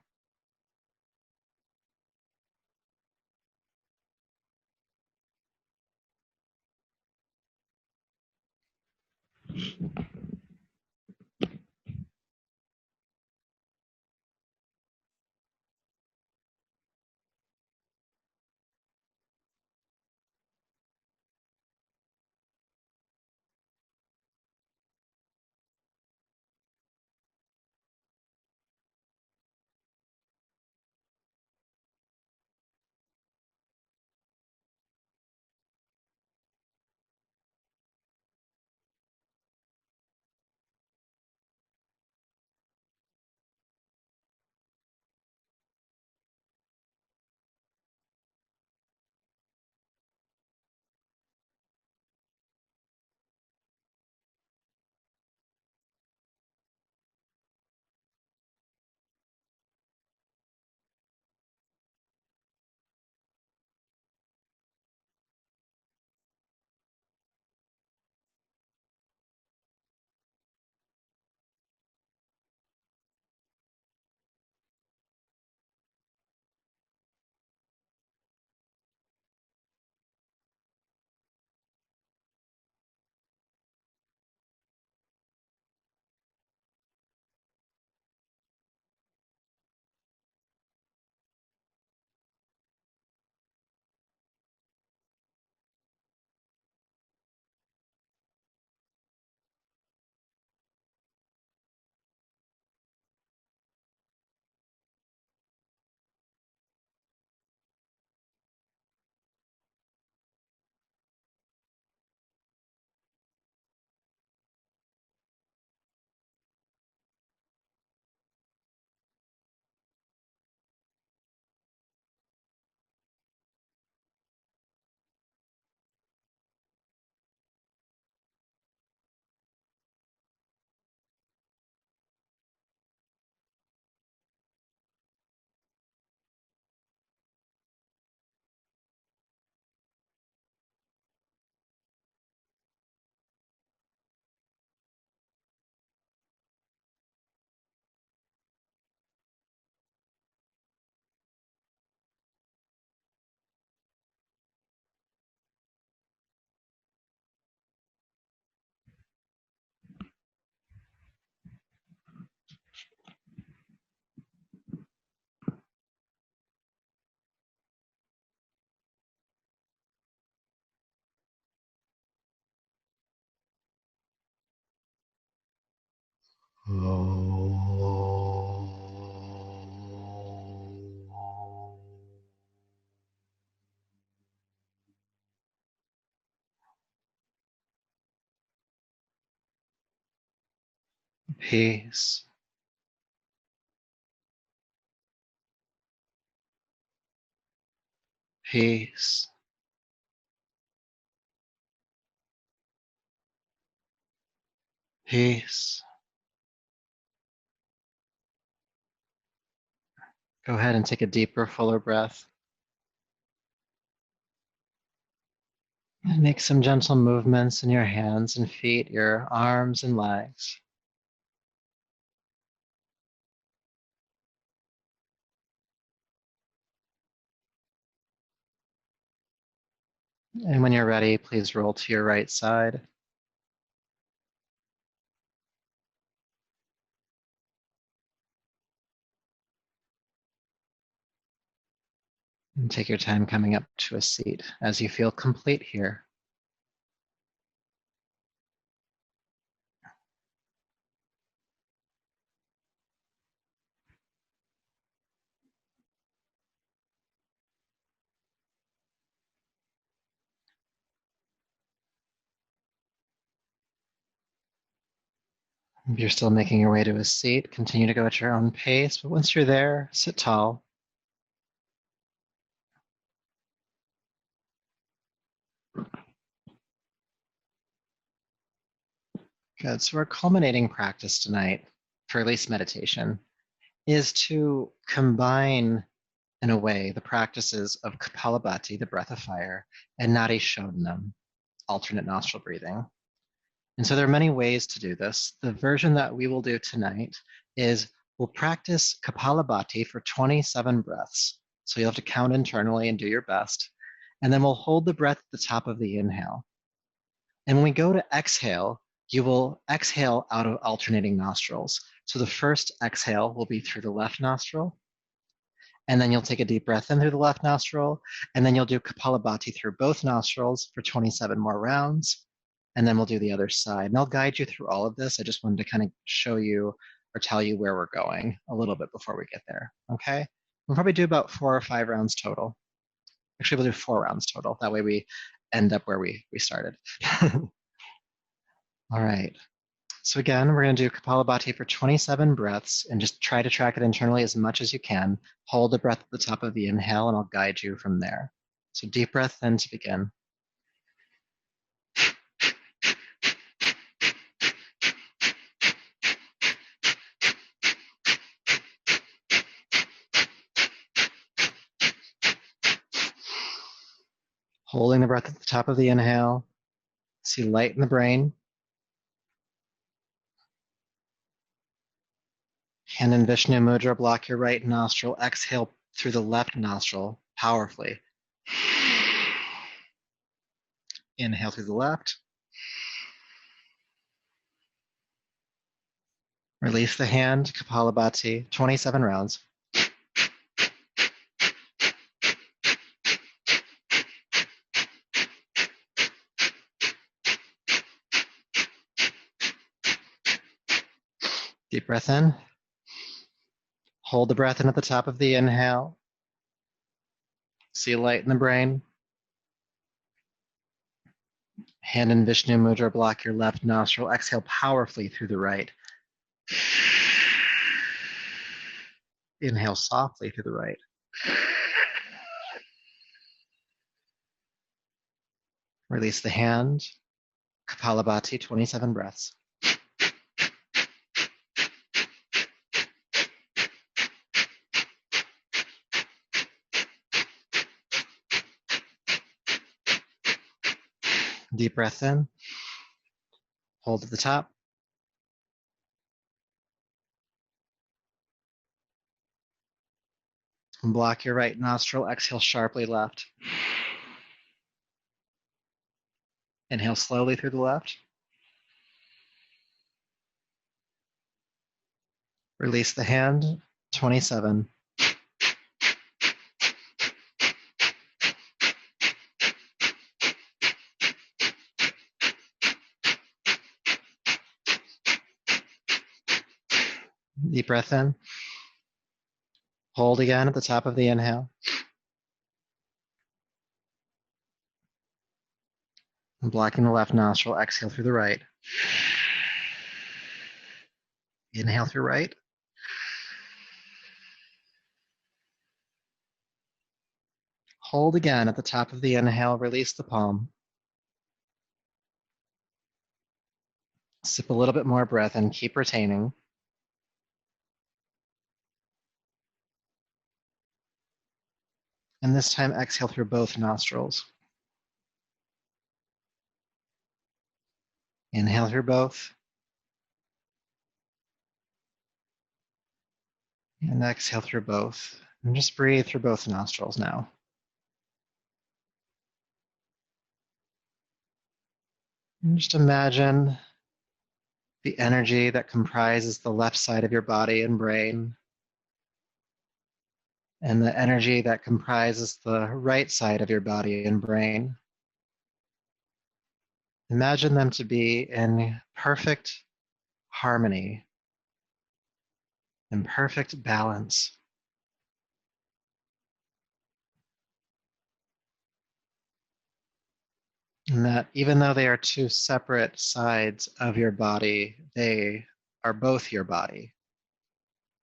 Peace. Peace. Peace. Go ahead and take a deeper, fuller breath. And make some gentle movements in your hands and feet, your arms and legs. And when you're ready, please roll to your right side. And take your time coming up to a seat as you feel complete here. If you're still making your way to a seat, continue to go at your own pace, but once you're there, sit tall. Good. So our culminating practice tonight, for at least meditation, is to combine, in a way, the practices of Kapalabhati, the breath of fire, and Nadi Shodhanam, alternate nostril breathing. And so there are many ways to do this. The version that we will do tonight is we'll practice Kapalabhati for 27 breaths. So you'll have to count internally and do your best. And then we'll hold the breath at the top of the inhale. And when we go to exhale, you will exhale out of alternating nostrils. So the first exhale will be through the left nostril. And then you'll take a deep breath in through the left nostril. And then you'll do Kapalabhati through both nostrils for 27 more rounds. And then we'll do the other side. And I'll guide you through all of this. I just wanted to kind of show you or tell you where we're going a little bit before we get there, okay? We'll probably do about 4 or 5 rounds total. Actually, we'll do 4 rounds total. That way we end up where we started. All right. So again, we're going to do Kapalabhati for 27 breaths and just try to track it internally as much as you can. Hold the breath at the top of the inhale and I'll guide you from there. So deep breath in to begin. Holding the breath at the top of the inhale. See light in the brain. Hand in Vishnu Mudra, block your right nostril. Exhale through the left nostril powerfully. Inhale through the left. Release the hand, Kapalabhati, 27 rounds. Deep breath in. Hold the breath in at the top of the inhale. See light in the brain. Hand in Vishnu Mudra, block your left nostril. Exhale powerfully through the right. Inhale softly through the right. Release the hand. Kapalabhati, 27 breaths. Deep breath in. Hold at the top. And block your right nostril. Exhale sharply left. Inhale slowly through the left. Release the hand, 27. Deep breath in. Hold again at the top of the inhale. And blocking the left nostril, exhale through the right. Inhale through right. Hold again at the top of the inhale, release the palm. Sip a little bit more breath and keep retaining. And this time exhale through both nostrils. Inhale through both. And exhale through both. And just breathe through both nostrils now. And just imagine the energy that comprises the left side of your body and brain, and the energy that comprises the right side of your body and brain. Imagine them to be in perfect harmony and perfect balance. And that even though they are two separate sides of your body, they are both your body.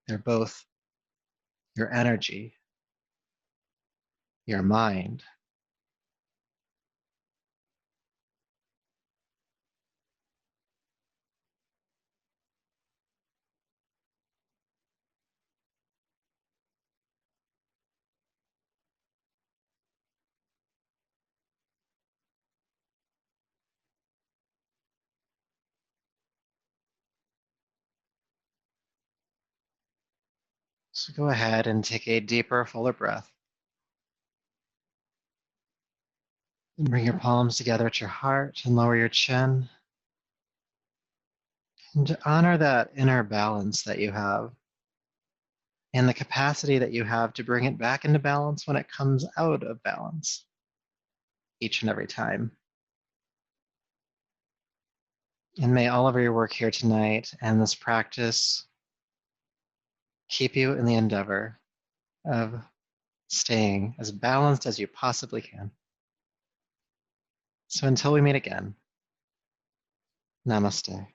They're both your energy, your mind. So go ahead and take a deeper, fuller breath. And bring your palms together at your heart and lower your chin. And to honor that inner balance that you have and the capacity that you have to bring it back into balance when it comes out of balance each and every time. And may all of your work here tonight and this practice keep you in the endeavor of staying as balanced as you possibly can. So until we meet again, namaste.